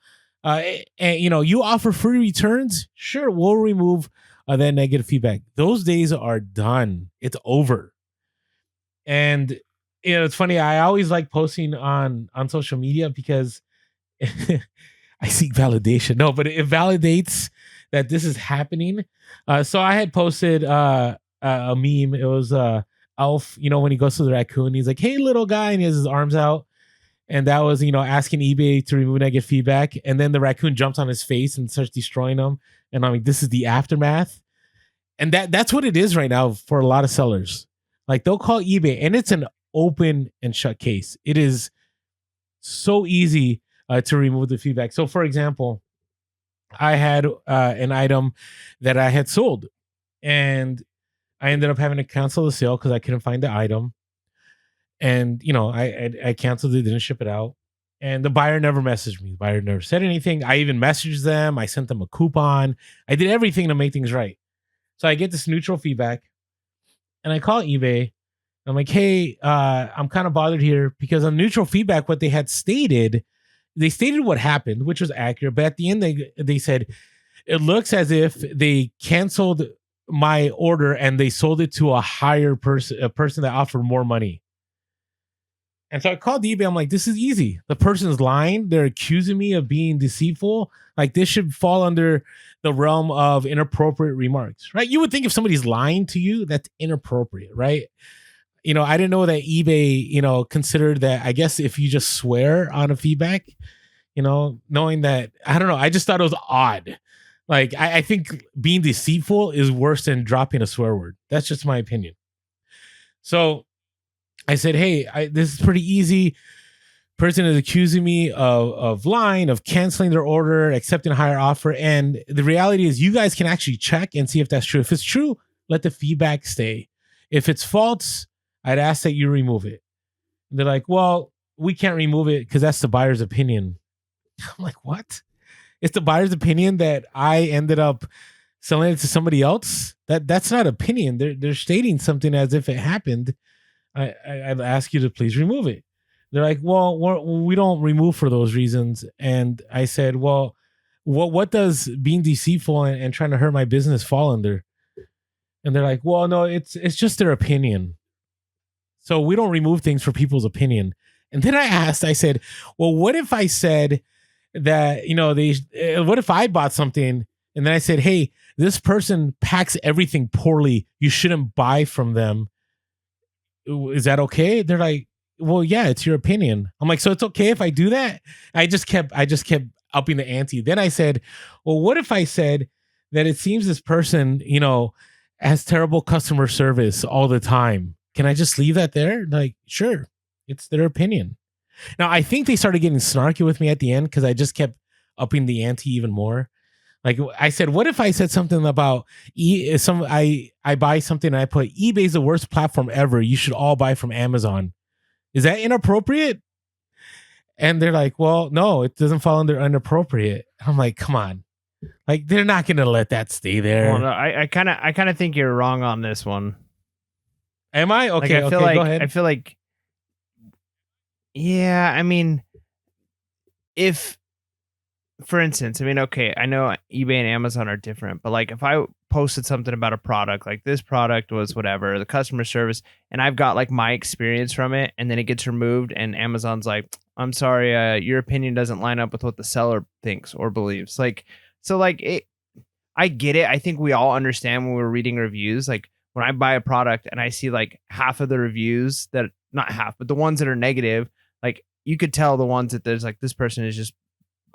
you offer free returns. Sure. We'll remove that negative feedback. Those days are done. It's over. And, it's funny. I always like posting on social media because I seek validation. No, but it validates that this is happening. So I had posted, a meme. It was Elf, when he goes to the raccoon, he's like, hey, little guy, and he has his arms out. And that was, asking eBay to remove negative feedback. And then the raccoon jumps on his face and starts destroying him. And I'm like, this is the aftermath. And that's what it is right now for a lot of sellers. Like they'll call eBay and it's an open and shut case. It is so easy to remove the feedback. So for example, I had an item that I had sold and I ended up having to cancel the sale because I couldn't find the item. And, I canceled it, didn't ship it out. And the buyer never messaged me. The buyer never said anything. I even messaged them. I sent them a coupon. I did everything to make things right. So I get this neutral feedback and I call eBay. I'm like, hey, I'm kind of bothered here because on neutral feedback, what they had stated, they stated what happened, which was accurate. But at the end, they said, it looks as if they canceled my order and they sold it to a higher person, a person that offered more money. And so I called eBay. I'm like, this is easy. The person's lying. They're accusing me of being deceitful. Like this should fall under the realm of inappropriate remarks, right? You would think if somebody's lying to you, that's inappropriate, right? I didn't know that eBay, considered that, I guess if you just swear on a feedback, knowing that, I don't know. I just thought it was odd. Like, I think being deceitful is worse than dropping a swear word. That's just my opinion. So I said, hey, this is pretty easy. Person is accusing me of lying, of canceling their order, accepting a higher offer. And the reality is you guys can actually check and see if that's true. If it's true, let the feedback stay. If it's false, I'd ask that you remove it. And they're like, well, we can't remove it because that's the buyer's opinion. I'm like, what? It's the buyer's opinion that I ended up selling it to somebody else? That's not opinion. They're stating something as if it happened. I'd ask you to please remove it. They're like, well, we don't remove for those reasons. And I said, well, what does being deceitful and trying to hurt my business fall under? And they're like, well, no, it's just their opinion. So we don't remove things for people's opinion. And then I said, well, what if I said that, what if I bought something and then I said, hey, this person packs everything poorly. You shouldn't buy from them. Is that okay? They're like, well, yeah, it's your opinion. I'm like, so it's okay if I do that? I just kept upping the ante. Then I said, well, what if I said that it seems this person, has terrible customer service all the time? Can I just leave that there? Like, sure, it's their opinion. Now, I think they started getting snarky with me at the end because I just kept upping the ante even more. Like I said, what if I said something about I buy something and I put eBay's the worst platform ever. You should all buy from Amazon. Is that inappropriate? And they're like, well, no, it doesn't fall under inappropriate. I'm like, come on. Like, they're not going to let that stay there. Well, no, I kind of think you're wrong on this one. Am I? Okay, go ahead. I feel like, yeah, I mean, if, for instance, I know eBay and Amazon are different, but like if I posted something about a product, like this product was whatever, the customer service, and I've got like my experience from it, and then it gets removed, and Amazon's like, I'm sorry, your opinion doesn't line up with what the seller thinks or believes. I get it. I think we all understand when we're reading reviews. Like when I buy a product and I see like half of the reviews that, not half, but the ones that are negative, like you could tell the ones that there's like, this person is just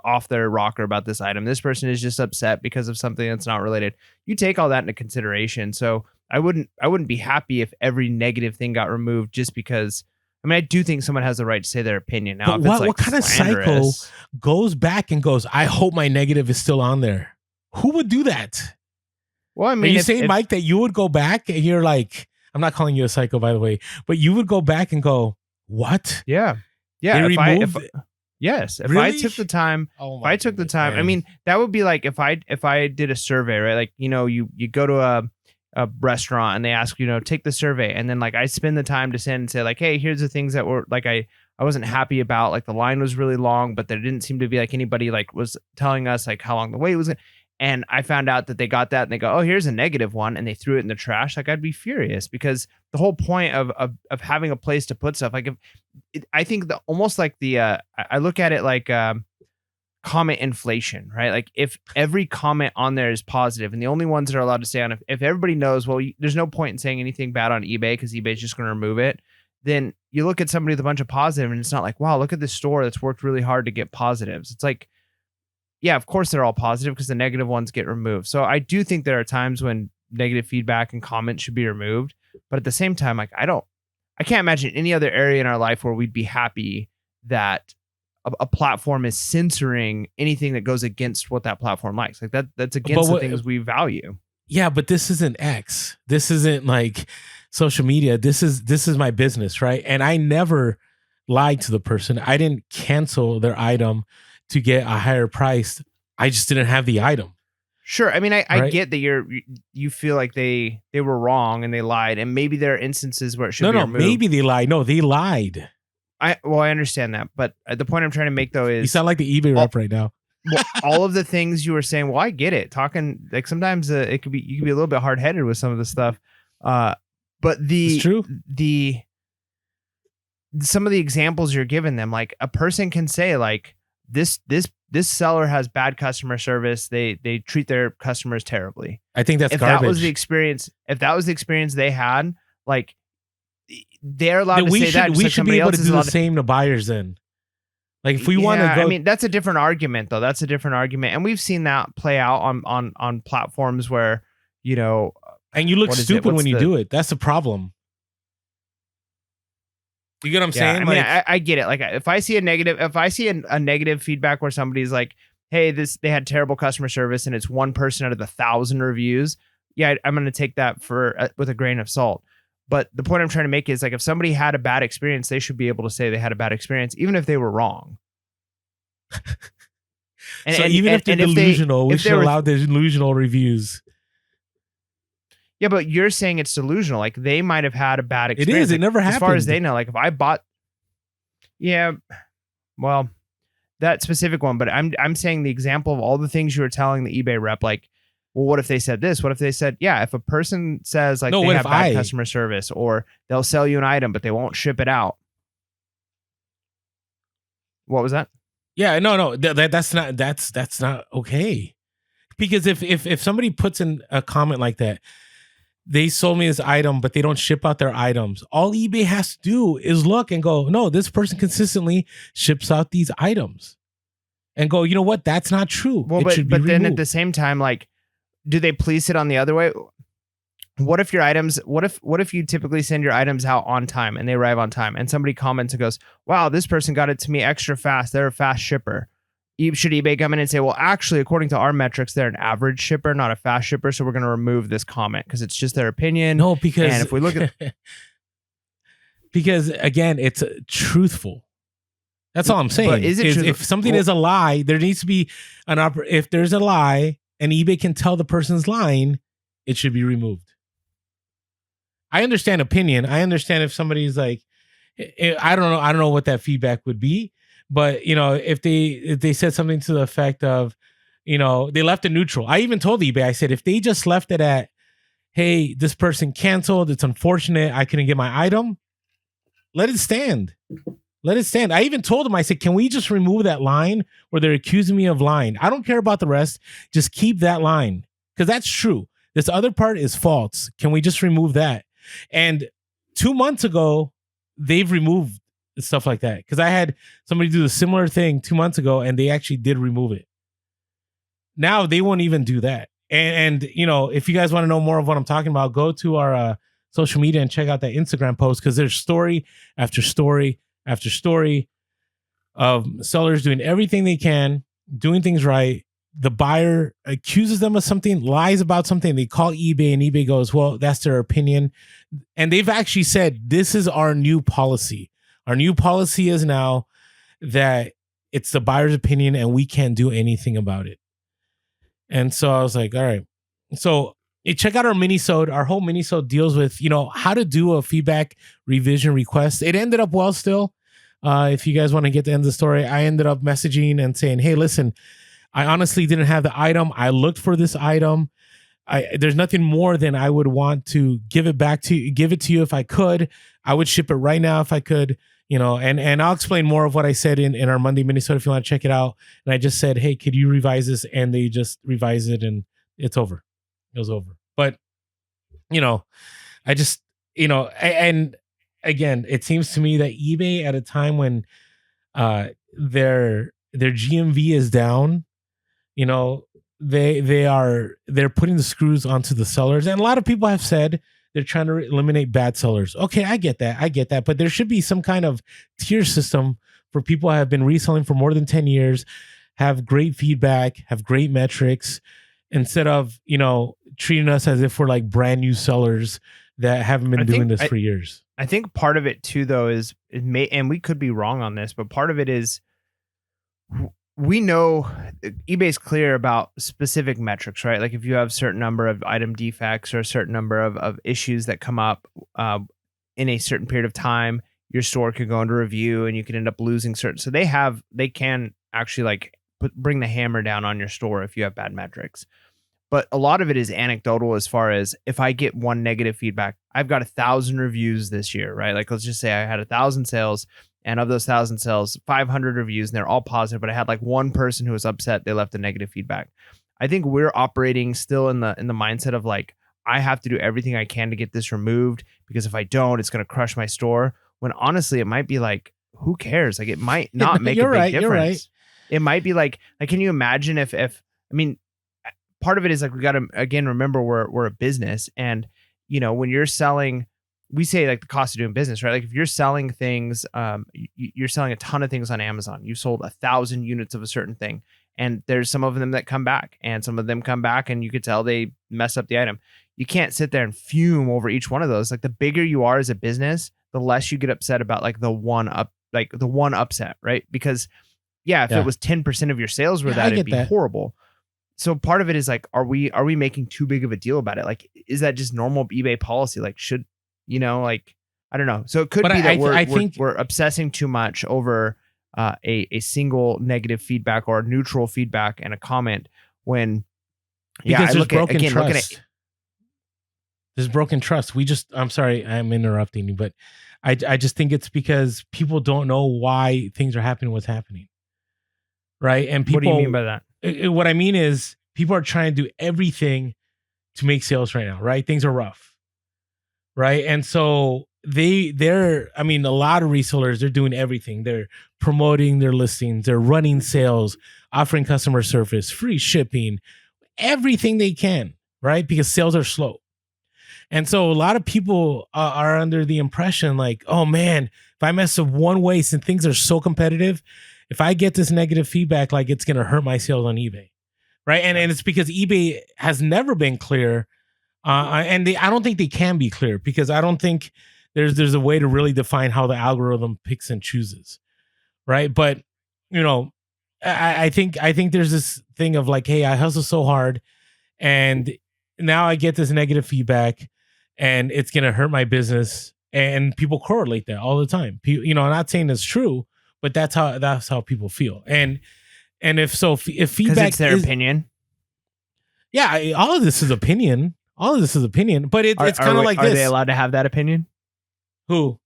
off their rocker about this item. This person is just upset because of something that's not related. You take all that into consideration. So I wouldn't be happy if every negative thing got removed just because. I do think someone has the right to say their opinion. Now, but what kind of psycho goes back and goes, I hope my negative is still on there? Who would do that? Well, I mean, are you saying, Mike, that you would go back and you're like, I'm not calling you a psycho, by the way, but you would go back and go, what? Yeah. Yes, if I took the time, I mean, that would be like if I did a survey, right? Like, you go to a restaurant and they ask, take the survey, and then like I spend the time to send and say like, hey, here's the things that were like I wasn't happy about. Like the line was really long, but there didn't seem to be like anybody like was telling us like how long the wait was. And I found out that they got that and they go, oh, here's a negative one, and they threw it in the trash. Like I'd be furious because the whole point of having a place to put stuff, like I think I look at it like comment inflation, right? Like if every comment on there is positive and the only ones that are allowed to stay on, if everybody knows, well, there's no point in saying anything bad on eBay because eBay is just going to remove it. Then you look at somebody with a bunch of positive and it's not like, wow, look at this store that's worked really hard to get positives. It's like, yeah, of course they're all positive because the negative ones get removed. So I do think there are times when negative feedback and comments should be removed. But at the same time, like I can't imagine any other area in our life where we'd be happy that a platform is censoring anything that goes against what that platform likes. Like that's against the things we value. Yeah, but this isn't X. This isn't like social media. This is my business, right? And I never lied to the person. I didn't cancel their item to get a higher price. I just didn't have the item. Sure. I mean, I get that you feel like they were wrong and they lied, and maybe there are instances where it should be removed. Maybe they lied. No, they lied. I understand that, but the point I'm trying to make though is you sound like the eBay rep right now. Well, all of the things you were saying, well, I get it. Talking like sometimes you can be a little bit hard headed with some of the stuff, but it's true. Some of the examples you're giving them, like a person can say like this seller has bad customer service. They treat their customers terribly. I think that's garbage. If that was the experience they had, like they're allowed to say that. We should be able to do the same to buyers then. Like if we want to go, I mean, that's a different argument though. That's a different argument. And we've seen that play out on platforms where, you know, and you look what is it? stupid What's when you the- do it. That's the problem. You get what I'm Yeah, saying? I mean, I get it. Like if I see a negative feedback where somebody's like, "Hey, they had terrible customer service," and it's one person out of 1,000 reviews, yeah, I'm going to take that with a grain of salt. But the point I'm trying to make is like if somebody had a bad experience, they should be able to say they had a bad experience, even if they were wrong. Even if they're delusional, we should allow delusional reviews. Yeah, but you're saying it's delusional. Like they might have had a bad experience. It is. It never happened. As far as they know, like if I bought, yeah, well, that specific one. But I'm saying the example of all the things you were telling the eBay rep, like, well, what if they said this? What if they said, yeah, if a person says like they have bad customer service, or they'll sell you an item but they won't ship it out. What was that? Yeah, no, that's not okay. Because if somebody puts in a comment like that, they sold me this item, but they don't ship out their items. All eBay has to do is look and go, no, this person consistently ships out these items, and go, you know what? That's not true. Well, but then at the same time, like, do they police it on the other way? What if your items? What if you typically send your items out on time and they arrive on time, and somebody comments and goes, "Wow, this person got it to me extra fast. They're a fast shipper." Should eBay come in and say, well, actually, according to our metrics, they're an average shipper, not a fast shipper, so we're going to remove this comment because it's just their opinion? No, because and if we look at because again, it's truthful. That's all I'm saying. But if something is a lie, there needs to be if there's a lie and eBay can tell the person's lying, it should be removed. I understand opinion. I understand if somebody's like, I don't know what that feedback would be. But, you know, if they said something to the effect of, you know, they left it neutral. I even told eBay, I said, if they just left it at, hey, this person canceled, it's unfortunate, I couldn't get my item, let it stand. Let it stand. I even told them, I said, can we just remove that line where they're accusing me of lying? I don't care about the rest. Just keep that line. Because that's true. This other part is false. Can we just remove that? And 2 months ago, they've removed stuff like that, because I had somebody do the similar thing 2 months ago and they actually did remove it. Now they won't even do that. And you know, if you guys want to know more of what I'm talking about, go to our social media and check out that Instagram post, because there's story after story after story of sellers doing everything they can, doing things right. The buyer accuses them of something, lies about something. They call eBay and eBay goes, well, that's their opinion. And they've actually said, this is our new policy. Our new policy is now that it's the buyer's opinion and we can't do anything about it. And so I was like, all right. So check out our minisode. Our whole minisode deals with, you know, how to do a feedback revision request. It ended up well still. If you guys want to get to the end of the story, I ended up messaging and saying, hey, listen, I honestly didn't have the item. I looked for this item. There's nothing more than I would want to give it to you if I could. I would ship it right now if I could, you know, and I'll explain more of what I said in our Monday minisode if you want to check it out. And I just said, hey, could you revise this? And they just revised it and it's over. It was over. But, you know, I just, you know, and again, it seems to me that eBay at a time when their GMV is down, you know, they're putting the screws onto the sellers. And a lot of people have said they're trying to eliminate bad sellers. Okay, I get that. But there should be some kind of tier system for people who have been reselling for more than 10 years, have great feedback, have great metrics, instead of, you know, treating us as if we're like brand new sellers that haven't been doing this for years. I think part of it too, though, is and we could be wrong on this, but part of it is we know eBay's clear about specific metrics, right? Like if you have a certain number of item defects or a certain number of issues that come up in a certain period of time, your store could go into review and you could end up losing certain. So they can actually like bring the hammer down on your store if you have bad metrics. But a lot of it is anecdotal as far as if I get one negative feedback, I've got 1,000 reviews this year, right? Like let's just say I had 1,000 sales. And of those 1,000 sales, 500 reviews, and they're all positive. But I had like one person who was upset. They left a negative feedback. I think we're operating still in the mindset of like, I have to do everything I can to get this removed, because if I don't, it's going to crush my store. When honestly, it might be like, who cares? Like, it might not make a You're big right, difference. you're right. It might be like, can you imagine if, I mean, part of it is like, we got to, again, remember we're a business, and, when you're selling, we say like the cost of doing business, right? Like, if you're selling things, you're selling a ton of things on Amazon. You sold 1,000 units of a certain thing, and there's some of them that come back, and some of them come back, and you could tell they mess up the item. You can't sit there and fume over each one of those. Like, the bigger you are as a business, the less you get upset about like the one upset, right? Because if it was 10% of your sales were that, it'd be horrible. So part of it is like, are we making too big of a deal about it? Like, is that just normal eBay policy? Like, should, like, I don't know. So it could be that we're obsessing too much over a single negative feedback or neutral feedback and a comment, when because there's broken trust. There's broken trust. I'm sorry, I'm interrupting you, but I just think it's because people don't know why things are happening, what's happening. Right. And people, what do you mean by that? What I mean is, people are trying to do everything to make sales right now, right? Things are rough. Right. And so a lot of resellers, they're doing everything. They're promoting their listings, they're running sales, offering customer service, free shipping, everything they can, right? Because sales are slow. And so a lot of people are under the impression like, oh man, if I mess up one way, since things are so competitive, if I get this negative feedback, like, it's going to hurt my sales on eBay. Right. And it's because eBay has never been clear. And I don't think they can be clear, because I don't think there's a way to really define how the algorithm picks and chooses. Right. But, I think there's this thing of like, hey, I hustle so hard, and now I get this negative feedback, and it's going to hurt my business. And people correlate that all the time. I'm not saying it's true, but that's how people feel. And if feedback, it's their opinion. Yeah. All of this is opinion, but it's kind of like this. Are they allowed to have that opinion? Who?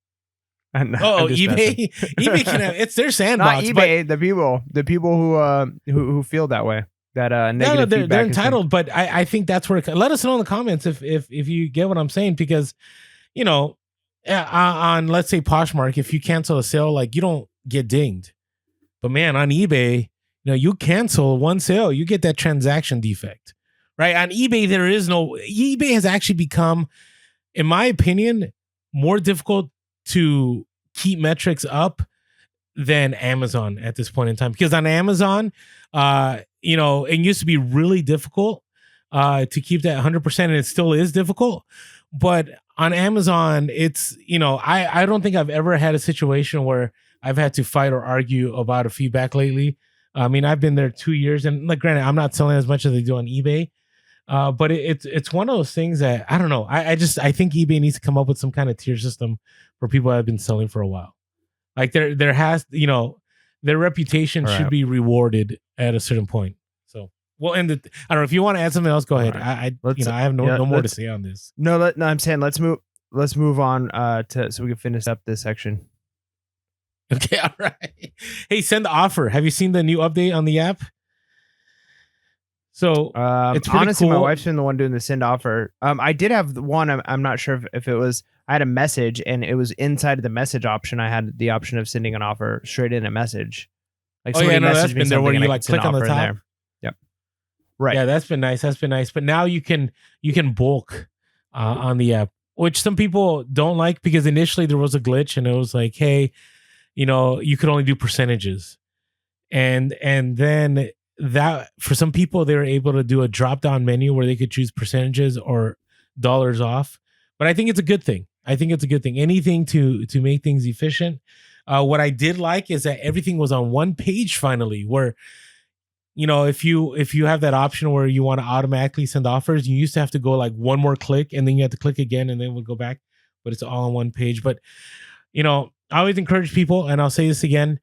No, eBay. eBay can have, it's their sandbox. Not eBay. The people who feel that way. That negative feedback. They're entitled, but I think that's where. Let us know in the comments if you get what I'm saying, because on, let's say, Poshmark, if you cancel a sale, like, you don't get dinged, but man, on eBay, you cancel one sale, you get that transaction defect, right? On eBay, eBay has actually become, in my opinion, more difficult to keep metrics up than Amazon at this point in time. Because on Amazon, it used to be really difficult to keep that 100%, and it still is difficult. But on Amazon, it's, I don't think I've ever had a situation where I've had to fight or argue about a feedback lately. I mean, I've been there 2 years, and like, granted, I'm not selling as much as they do on eBay. But it's one of those things that, I don't know. I think eBay needs to come up with some kind of tier system for people that have been selling for a while. Like, there has, their reputation should be rewarded at a certain point. So we'll end it. I don't know if you want to add something else. Go ahead. Right. I have no more to say on this. No, I'm saying let's move on so we can finish up this section. Okay, all right. Hey, send the offer. Have you seen the new update on the app? So it's honestly cool. My wife's been the one doing the send offer. I did have one. I'm not sure if it was. I had a message, and it was inside of the message option. I had the option of sending an offer straight in a message. Like, that's been there where you like click on the top. Yep. Right. Yeah, that's been nice. But now you can bulk on the app, which some people don't like, because initially there was a glitch, and it was like, hey, you could only do percentages, and then that, for some people, they were able to do a drop down menu where they could choose percentages or dollars off. But I think it's a good thing. Anything to make things efficient. What I did like is that everything was on one page finally, where, if you have that option where you want to automatically send offers, you used to have to go like one more click, and then you have to click again, and then we'll go back, but it's all on one page. But, I always encourage people, and I'll say this again,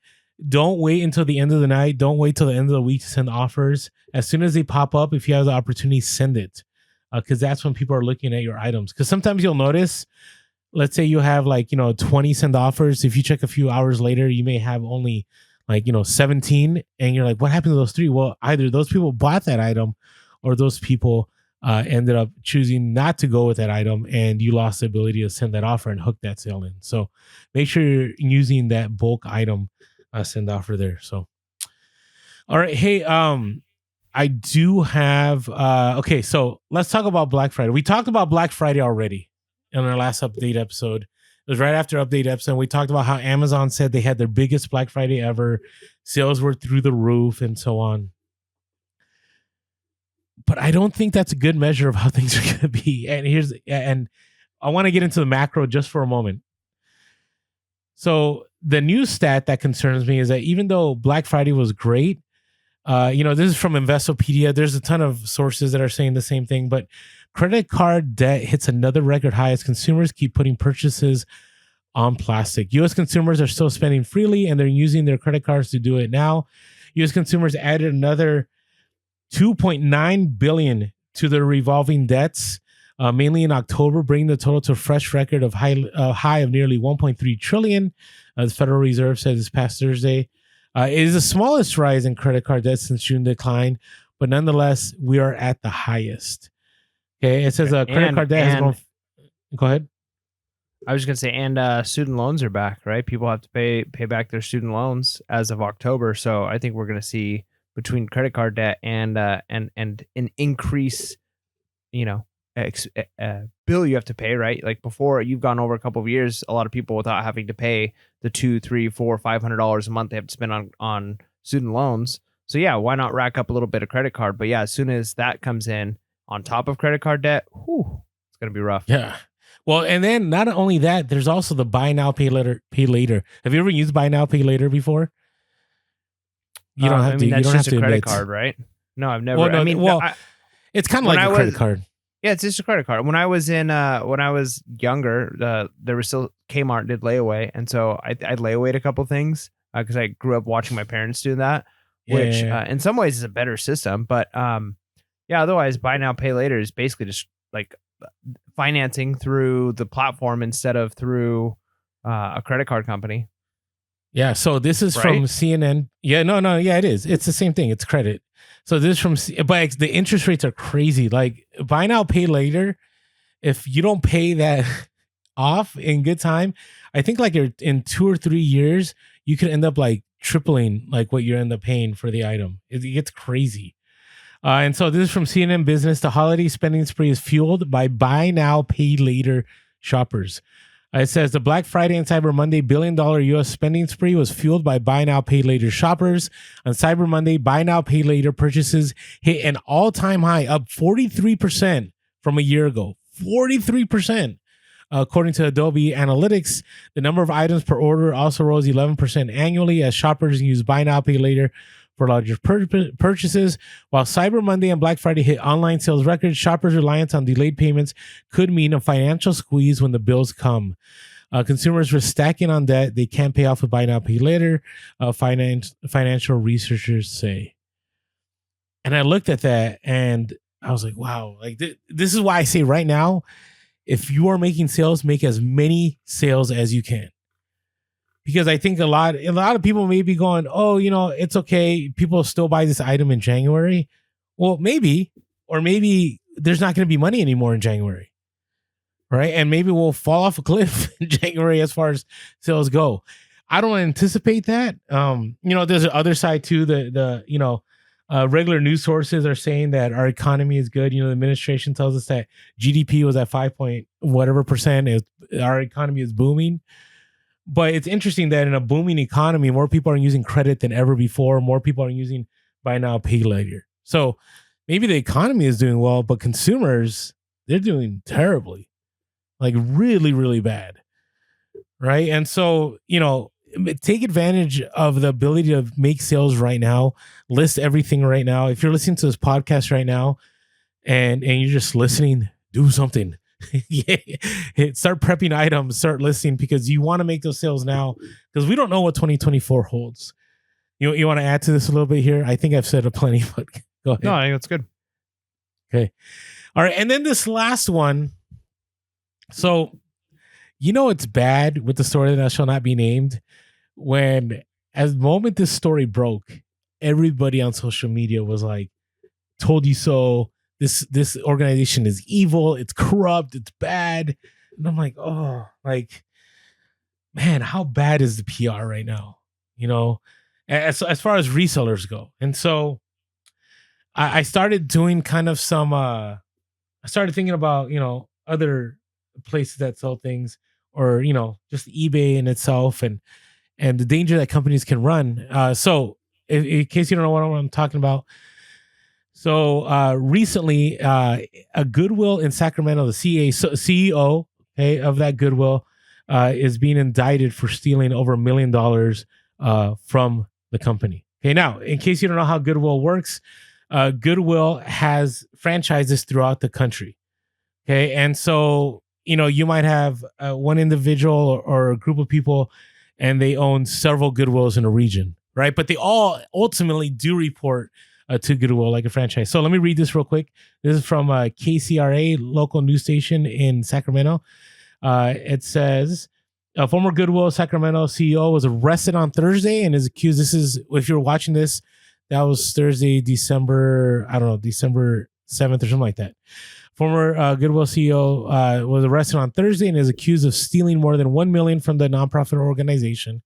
don't wait until the end of the night. Don't wait till the end of the week to send offers. As soon as they pop up, if you have the opportunity, send it. Because that's when people are looking at your items. Because sometimes you'll notice, let's say you have 20 send offers. If you check a few hours later, you may have only 17. And you're like, what happened to those 3? Well, either those people bought that item, or those people ended up choosing not to go with that item, and you lost the ability to send that offer and hook that sale in. So make sure you're using that bulk item send offer there. So, all right. Hey, I do have, okay, so let's talk about Black Friday. We talked about Black Friday already in our last update episode. It was right after update episode. We talked about how Amazon said they had their biggest Black Friday ever. Sales were through the roof and so on. But I don't think that's a good measure of how things are going to be. And I want to get into the macro just for a moment. So the new stat that concerns me is that even though Black Friday was great, this is from Investopedia. There's a ton of sources that are saying the same thing, but credit card debt hits another record high as consumers keep putting purchases on plastic. U.S. consumers are still spending freely, and they're using their credit cards to do it now. U.S. consumers added another $2.9 billion to their revolving debts, mainly in October, bringing the total to a fresh record of high of nearly $1.3 trillion. The Federal Reserve said this past Thursday. It is the smallest rise in credit card debt since June decline, but nonetheless, we are at the highest. Okay, it says credit card debt has gone. Go ahead. I was going to say, and student loans are back, right? People have to pay back their student loans as of October, so I think we're going to see between credit card debt and an increase, bill you have to pay, right? Like before, you've gone over a couple of years, a lot of people without having to pay the $200, $300, $400, $500 a month they have to spend on student loans. So yeah, why not rack up a little bit of credit card? But yeah, as soon as that comes in on top of credit card debt, it's gonna be rough. Yeah. Well, and then not only that, there's also the buy now, pay later. Have you ever used buy now, pay later before? You don't have to. That's you don't just have a to credit card, right? No, I've never. It's kind of like a credit card. Yeah, it's just a credit card. When I was younger, there was still Kmart did layaway, and so I layawayed a couple things because I grew up watching my parents do that, which in some ways is a better system. But otherwise, buy now, pay later is basically just like financing through the platform instead of through a credit card company. Yeah, so this is from CNN. Yeah, no, yeah, it is. It's the same thing. It's credit. So this is from, but the interest rates are crazy. Like buy now, pay later. If you don't pay that off in good time, I think like in 2 or 3 years, you could end up like tripling like what you end up paying for the item. It gets crazy. And so this is from CNN Business. The holiday spending spree is fueled by buy now, pay later shoppers. It says the Black Friday and Cyber Monday $1 billion U.S. spending spree was fueled by buy now, pay later shoppers. On Cyber Monday, buy now, pay later purchases hit an all-time high, up 43% from a year ago. 43%. According to Adobe Analytics, the number of items per order also rose 11% annually as shoppers use buy now, pay later for larger purchases. While Cyber Monday and Black Friday hit online sales records, shoppers' reliance on delayed payments could mean a financial squeeze when the bills come. Consumers were stacking on debt they can't pay off with buy now, pay later, financial researchers say. And I looked at that and I was like, wow, like this is why I say right now, if you are making sales, make as many sales as you can. Because I think a lot of people may be going, oh, it's okay. People still buy this item in January. Well, maybe, or maybe there's not going to be money anymore in January, right? And maybe we'll fall off a cliff in January as far as sales go. I don't anticipate that. There's the other side too. Regular news sources are saying that our economy is good. The administration tells us that GDP was at 5 point whatever percent. Our economy is booming. But it's interesting that in a booming economy, more people are using credit than ever before. More people are using buy now, pay later. So maybe the economy is doing well, but consumers, they're doing terribly, like really, really bad. Right. And so, take advantage of the ability to make sales right now, list everything right now. If you're listening to this podcast right now and you're just listening, do something. Start prepping items, start listing, because you want to make those sales now, because we don't know what 2024 holds. You want to add to this a little bit here? I think I've said a plenty, but go ahead. No, I think that's good. Okay. All right. And then this last one. So, it's bad with the story that shall not be named. When, as the moment this story broke, everybody on social media was like, told you so. this organization is evil, it's corrupt, it's bad. And I'm like, oh, like, man, how bad is the PR right now? You know, as far as resellers go. And so I started doing kind of some I started thinking about, other places that sell things, or, just eBay in itself, and the danger that companies can run. So in case you don't know what I'm talking about, so recently, a Goodwill in Sacramento, the CEO, okay, of that Goodwill, is being indicted for stealing over $1 million from the company. Okay, now, in case you don't know how Goodwill works, Goodwill has franchises throughout the country. Okay, and so you might have one individual or a group of people, and they own several Goodwills in a region, right? But they all ultimately do report to Goodwill like a franchise. So let me read this real quick. This is from KCRA, local news station in Sacramento. It says a former Goodwill Sacramento CEO was arrested on Thursday and is accused. This is, if you're watching this, that was Thursday, December 7th or something like that. Former Goodwill CEO was arrested on Thursday and is accused of stealing more than $1 million from the nonprofit organization.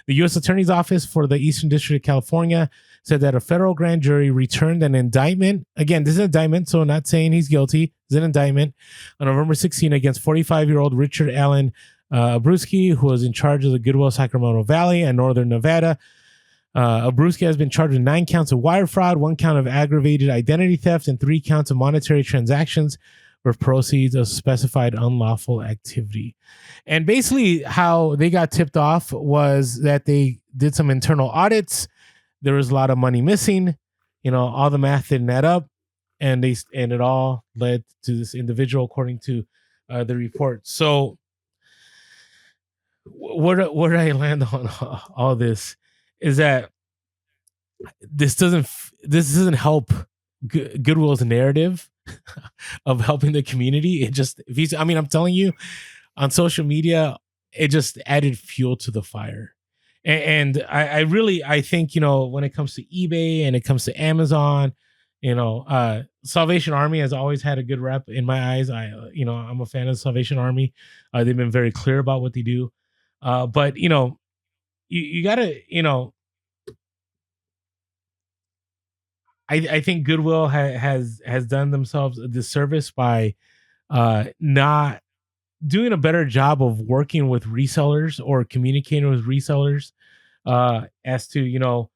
The U.S. Attorney's Office for the Eastern District of California said that a federal grand jury returned an indictment. Again, this is an indictment, so I'm not saying he's guilty. It's an indictment on November 16 against 45-year-old Richard Allen Abruzzi, who was in charge of the Goodwill Sacramento Valley and Northern Nevada. Abruzzi has been charged with 9 counts of wire fraud, 1 count of aggravated identity theft, and 3 counts of monetary transactions for proceeds of specified unlawful activity. And basically how they got tipped off was that they did some internal audits. There was a lot of money missing. All the math didn't add up, and it all led to this individual, according to the report. So where did I land on all this is that this doesn't help Goodwill's narrative of helping the community. I'm telling you, on social media, it just added fuel to the fire. And I think, when it comes to eBay and it comes to Amazon, Salvation Army has always had a good rep in my eyes. I'm a fan of the Salvation Army. They've been very clear about what they do. But you gotta, I think Goodwill has done themselves a disservice by not doing a better job of working with resellers or communicating with resellers as to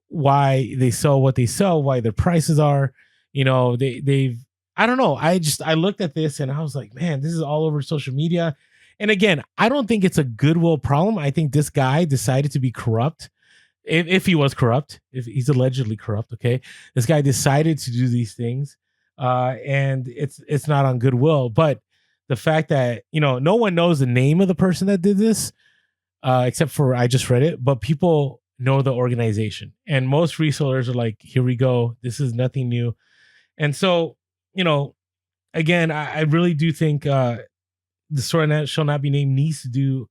why they sell what they sell, why their prices are. They've I don't know. I looked at this and I was like, man, this is all over social media. And again, I don't think it's a Goodwill problem. I think this guy decided to be corrupt. If he was corrupt, if he's allegedly corrupt, okay, this guy decided to do these things, and it's not on Goodwill. But the fact that no one knows the name of the person that did this, except for I just read it, but people know the organization, and most resellers are like, here we go, this is nothing new. And so again, I really do think the store that shall not be named needs to do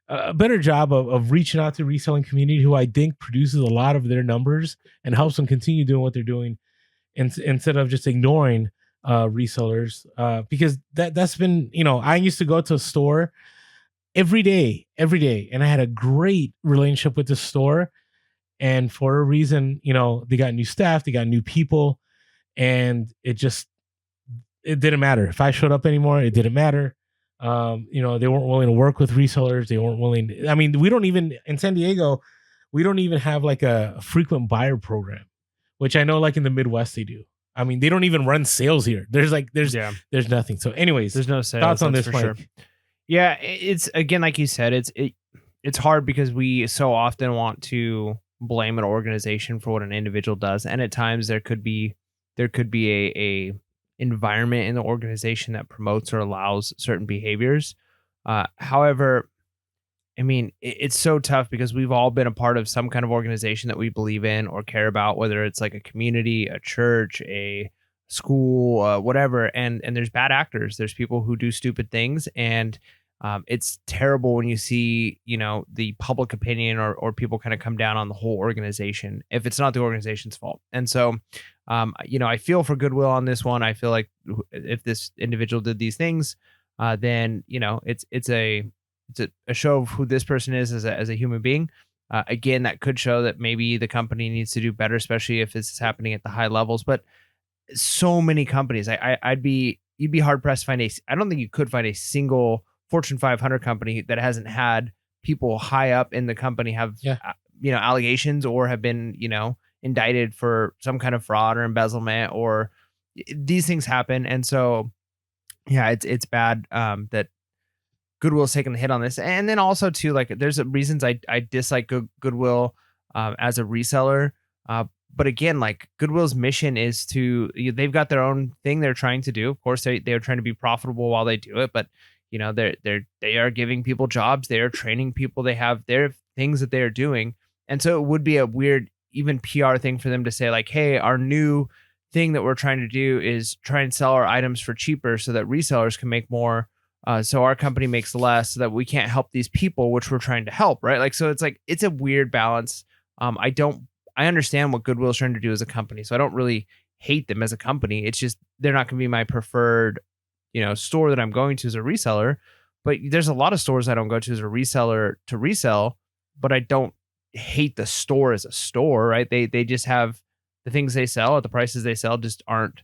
a better job of reaching out to the reselling community, who I think produces a lot of their numbers and helps them continue doing what they're doing, instead of just ignoring resellers. Because that's been, I used to go to a store every day, and I had a great relationship with the store. And for a reason, they got new staff, they got new people, and it didn't matter if I showed up anymore. It didn't matter. They weren't willing to work with resellers. They weren't willing. We don't even, in San Diego, we don't even have like a frequent buyer program, which I know like in the Midwest they do. They don't even run sales here. There's nothing. So anyways, there's no sales. Thoughts on this, for sure. Yeah, it's again, like you said, it's hard because we so often want to blame an organization for what an individual does, and at times there could be a environment in the organization that promotes or allows certain behaviors. However, it's so tough because we've all been a part of some kind of organization that we believe in or care about, whether it's like a community, a church, a school, whatever. And there's bad actors. There's people who do stupid things, and It's terrible when you see, the public opinion or people kind of come down on the whole organization if it's not the organization's fault. And so, I feel for Goodwill on this one. I feel like if this individual did these things, then it's a show of who this person is as a human being. Again, that could show that maybe the company needs to do better, especially if this is happening at the high levels. But so many companies, you'd be hard pressed to find I don't think you could find a single Fortune 500 company that hasn't had people high up in the company have, allegations or have been, indicted for some kind of fraud or embezzlement, or these things happen. And so, yeah, it's bad that Goodwill's taking the hit on this. And then also too, like there's reasons I dislike Goodwill as a reseller. But again, like Goodwill's mission is they've got their own thing they're trying to do. Of course, they're trying to be profitable while they do it, but they are giving people jobs, they are training people, they have their things that they are doing. And so it would be a weird, even PR thing for them to say like, hey, our new thing that we're trying to do is try and sell our items for cheaper so that resellers can make more. So our company makes less so that we can't help these people, which we're trying to help. Right. Like, so it's a weird balance. I understand what Goodwill is trying to do as a company, so I don't really hate them as a company. It's just, they're not going to be my preferred, store that I'm going to as a reseller. But there's a lot of stores I don't go to as a reseller to resell, but I don't hate the store as a store, right? They just have the things they sell at the prices they sell just aren't,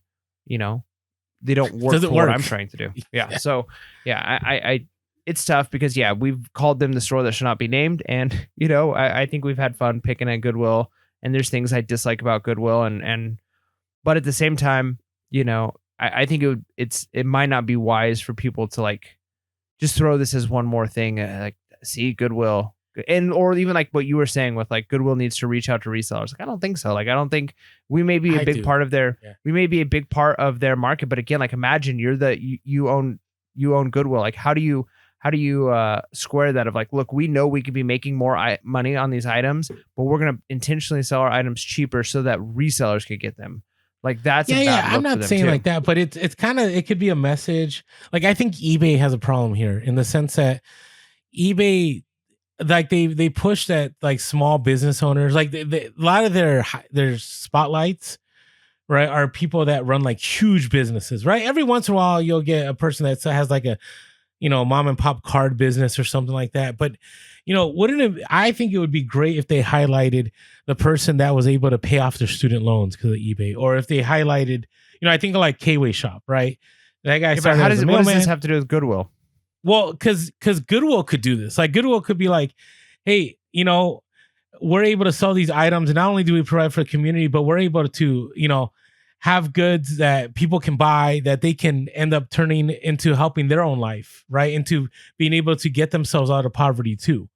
they don't work for what I'm trying to do. Yeah. So yeah, I it's tough because we've called them the store that should not be named. And, I think we've had fun picking at Goodwill, and there's things I dislike about Goodwill but at the same time, I think it might not be wise for people to like just throw this as one more thing, like see Goodwill, or even like what you were saying with like Goodwill needs to reach out to resellers. Like I don't think so. Like I don't think we may be a big part of their market, but again, like imagine you own Goodwill. Like how do you square that of like, look, we know we could be making more money on these items, but we're going to intentionally sell our items cheaper so that resellers could get them. Like that's I'm not saying like that, but it's kind of, it could be a message. Like I think eBay has a problem here in the sense that eBay, like they push that like small business owners, like a lot of their spotlights, right, are people that run like huge businesses, right? Every once in a while you'll get a person that has like a mom and pop card business or something like that. But, I think it would be great if they highlighted the person that was able to pay off their student loans because of eBay, or if they highlighted, I think of like K-Way Shop, right? That guy started what does this have to do with Goodwill? Well, because Goodwill could do this. Like Goodwill could be like, hey, we're able to sell these items, and not only do we provide for the community, but we're able to, have goods that people can buy that they can end up turning into helping their own life, right? Into being able to get themselves out of poverty too,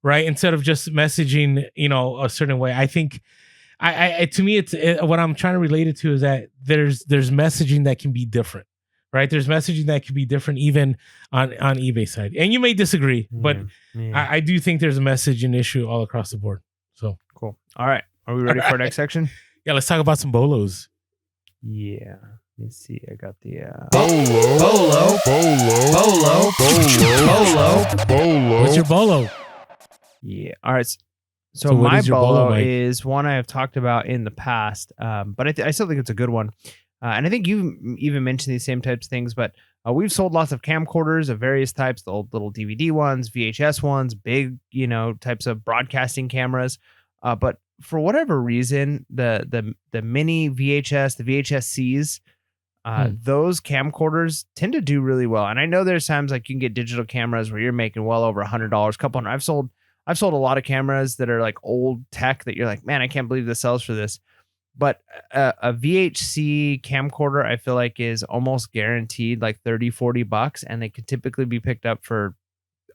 right? Instead of just messaging, a certain way. I think, to me, what I'm trying to relate it to is that there's messaging that can be different, right? There's messaging that can be different even on eBay side. And you may disagree, but I do think there's a messaging issue all across the board. So cool. All right. Are we ready for our next section? Yeah, let's talk about some BOLOs. Yeah. Let me see. I got the Bolo. What's your BOLO? Yeah. All right. So my BOLO is one I have talked about in the past, but I still think it's a good one. And I think you even mentioned these same types of things, but we've sold lots of camcorders of various types, the old little DVD ones, VHS ones, big, types of broadcasting cameras. But for whatever reason, the mini VHS, the VHS-Cs, those camcorders tend to do really well. And I know there's times like you can get digital cameras where you're making well over $100, couple hundred. I've sold a lot of cameras that are like old tech that you're like, man, I can't believe this sells for this. But a VHC camcorder, I feel like is almost guaranteed like $30-$40, and they could typically be picked up for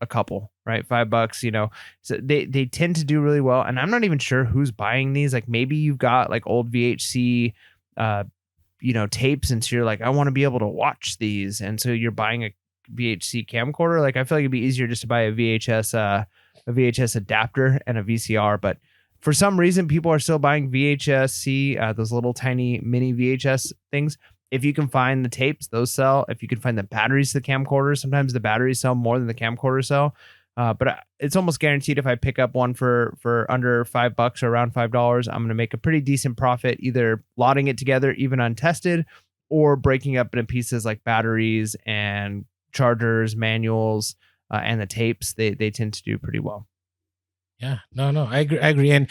a couple, right? $5, So they tend to do really well. And I'm not even sure who's buying these. Like maybe you've got like old VHC, tapes, and so you're like, I want to be able to watch these, and so you're buying a VHC camcorder. Like I feel like it'd be easier just to buy a VHS adapter and a VCR, but for some reason, people are still buying VHS-C, those little tiny mini VHS things. If you can find the tapes, those sell. If you can find the batteries to the camcorders, sometimes the batteries sell more than the camcorders sell. But it's almost guaranteed if I pick up one for under $5 or around $5, I'm going to make a pretty decent profit, either lotting it together, even untested, or breaking up into pieces like batteries and chargers, manuals, and the tapes. They tend to do pretty well. Yeah, no, I agree. And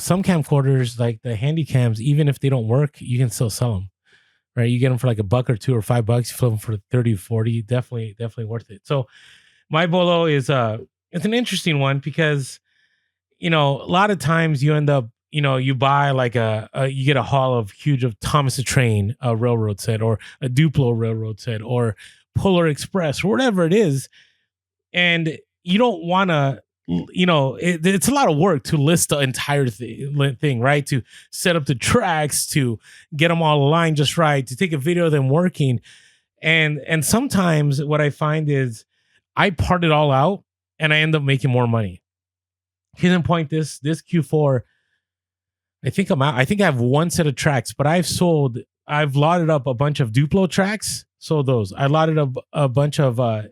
some camcorders, like the handy cams, even if they don't work, you can still sell them, right? You get them for like $1 or $2 or $5, you flip them for 30, 40, definitely worth it. So my bolo is it's an interesting one because a lot of times you end up you buy like you get a haul of huge of Thomas the Train railroad set, or a Duplo railroad set, or Polar Express, or whatever it is, and you don't want to it's a lot of work to list the entire thing, right? To set up the tracks, to get them all aligned just right, to take a video of them working, and sometimes what I find is I part it all out and I end up making more money. Case in point, this Q4, I think I have one set of tracks, but I've lotted up a bunch of Duplo tracks. Sold those. I lotted up a bunch of so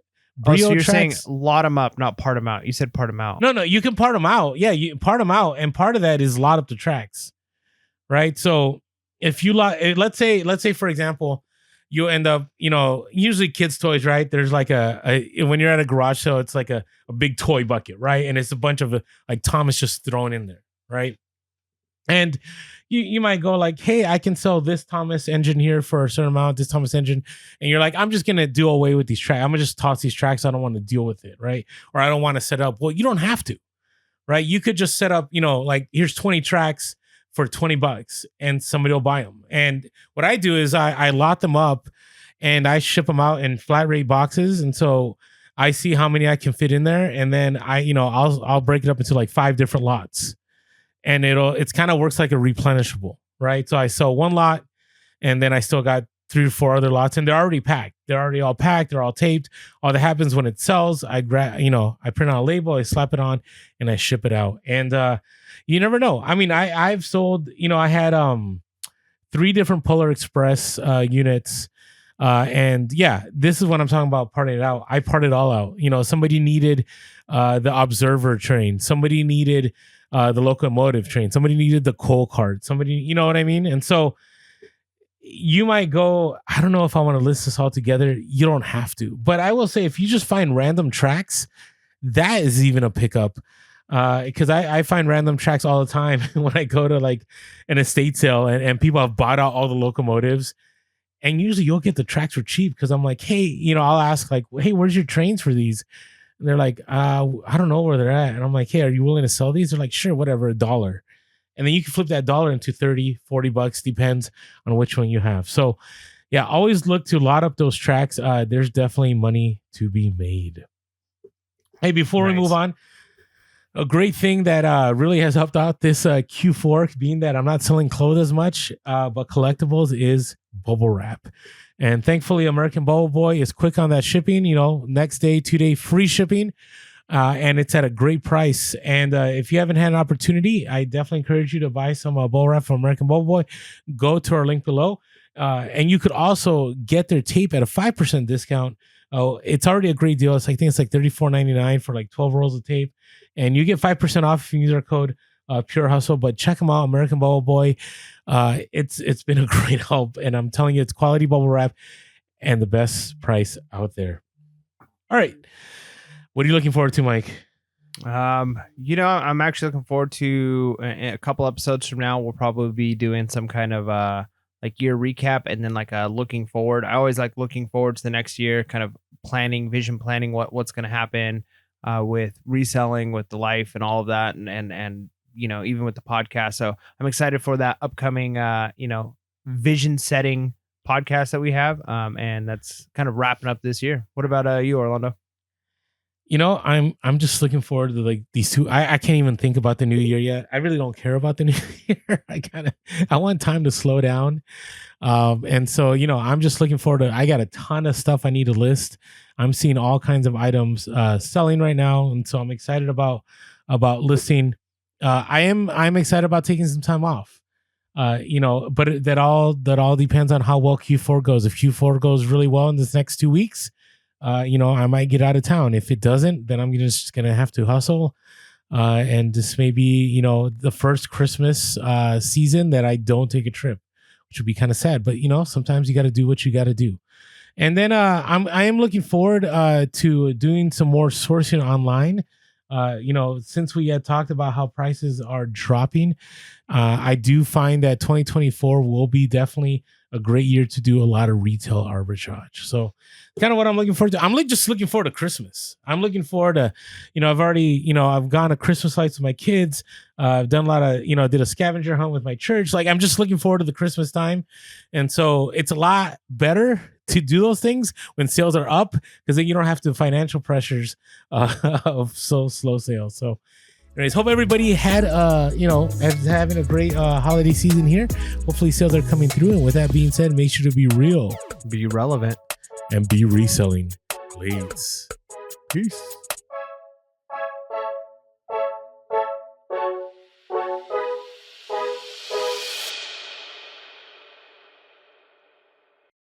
you're tracks. saying lot them up, not part them out. You said part them out. No, you can part them out. Yeah, you part them out, and part of that is lot up the tracks, right? So if you let's say for example, you end up, usually kids' toys, right? There's like when you're at a garage sale, it's like a big toy bucket, right? And it's a bunch of like Thomas just thrown in there, right? And you might go like, hey, I can sell this Thomas engine here for a certain amount, this Thomas engine. And you're like, I'm just going to do away with these tracks. I'm going to just toss these tracks. I don't want to deal with it, right? Or I don't want to set up. Well, you don't have to, right? You could just set up, like here's 20 tracks for $20 and somebody will buy them. And what I do is I lot them up and I ship them out in flat rate boxes. And so I see how many I can fit in there. And then I'll break it up into like 5 different lots. And it's kind of works like a replenishable, right? So I sell one lot and then I still got 3 or 4 other lots, and they're already packed. They're already all packed. They're all taped. All that happens when it sells, I print out a label, I slap it on, and I ship it out. And you never know. I mean, I've sold, I had 3 different Polar Express units. And yeah, this is what I'm talking about, parting it out. I part it all out. Somebody needed the observer train. Somebody needed the locomotive train. Somebody needed the coal cart. Somebody, you know what I mean? And so you might go, I don't know if I want to list this all together. You don't have to. But I will say, if you just find random tracks, that is even a pickup. Because I find random tracks all the time when I go to like an estate sale and people have bought out all the locomotives. And usually you'll get the tracks for cheap because I'm like, hey, I'll ask like, hey, where's your trains for these? And they're like, I don't know where they're at. And I'm like, hey, are you willing to sell these? They're like, sure, whatever, $1. And then you can flip that $1 into $30, $40, depends on which one you have. So yeah, always look to lot up those tracks. There's definitely money to be made. Hey, before we move on, a great thing that really has helped out this Q4, being that I'm not selling clothes as much, but collectibles, is bubble wrap. And thankfully, American Bubble Boy is quick on that shipping, next day, 2-day free shipping. And it's at a great price. And if you haven't had an opportunity, I definitely encourage you to buy some bubble wrap from American Bubble Boy. Go to our link below. And you could also get their tape at a 5% discount. Oh, it's already a great deal. I think it's like $34.99 for like 12 rolls of tape. And you get 5% off if you use our code Pure Hustle. But check them out, American Bubble Boy. It's been a great help. And I'm telling you, it's quality bubble wrap and the best price out there. All right. What are you looking forward to, Mike? I'm actually looking forward to a couple episodes from now. We'll probably be doing some kind of like year recap and then like looking forward. I always like looking forward to the next year, kind of vision planning what's going to happen with reselling, with the life and all of that. And even with the podcast. So I'm excited for that upcoming, vision setting podcast that we have. And that's kind of wrapping up this year. What about you, Orlando? I'm just looking forward to like these 2. I can't even think about the new year yet. I really don't care about the new year. I want time to slow down. And so, I'm just looking forward to, I got a ton of stuff I need to list. I'm seeing all kinds of items selling right now. And so I'm excited about listing. I'm excited about taking some time off. But that all depends on how well Q4 goes. If Q4 goes really well in this next 2 weeks, I might get out of town. If it doesn't, then I'm just gonna have to hustle. And this may be, the first Christmas season that I don't take a trip, which would be kind of sad. But sometimes you got to do what you got to do. And then I am looking forward to doing some more sourcing online. Since we had talked about how prices are dropping, I do find that 2024 will be definitely a great year to do a lot of retail arbitrage. So kind of what I'm looking forward to. I'm just looking forward to Christmas. I'm looking forward to, I've gone to Christmas lights with my kids. I've done a lot of, did a scavenger hunt with my church. Like I'm just looking forward to the Christmas time. And so it's a lot better to do those things when sales are up, because then you don't have the financial pressures of so slow sales. So anyways, hope everybody had having a great holiday season here. Hopefully sales are coming through. And with that being said, make sure to be real, Be relevant, and be reselling. Please. Peace.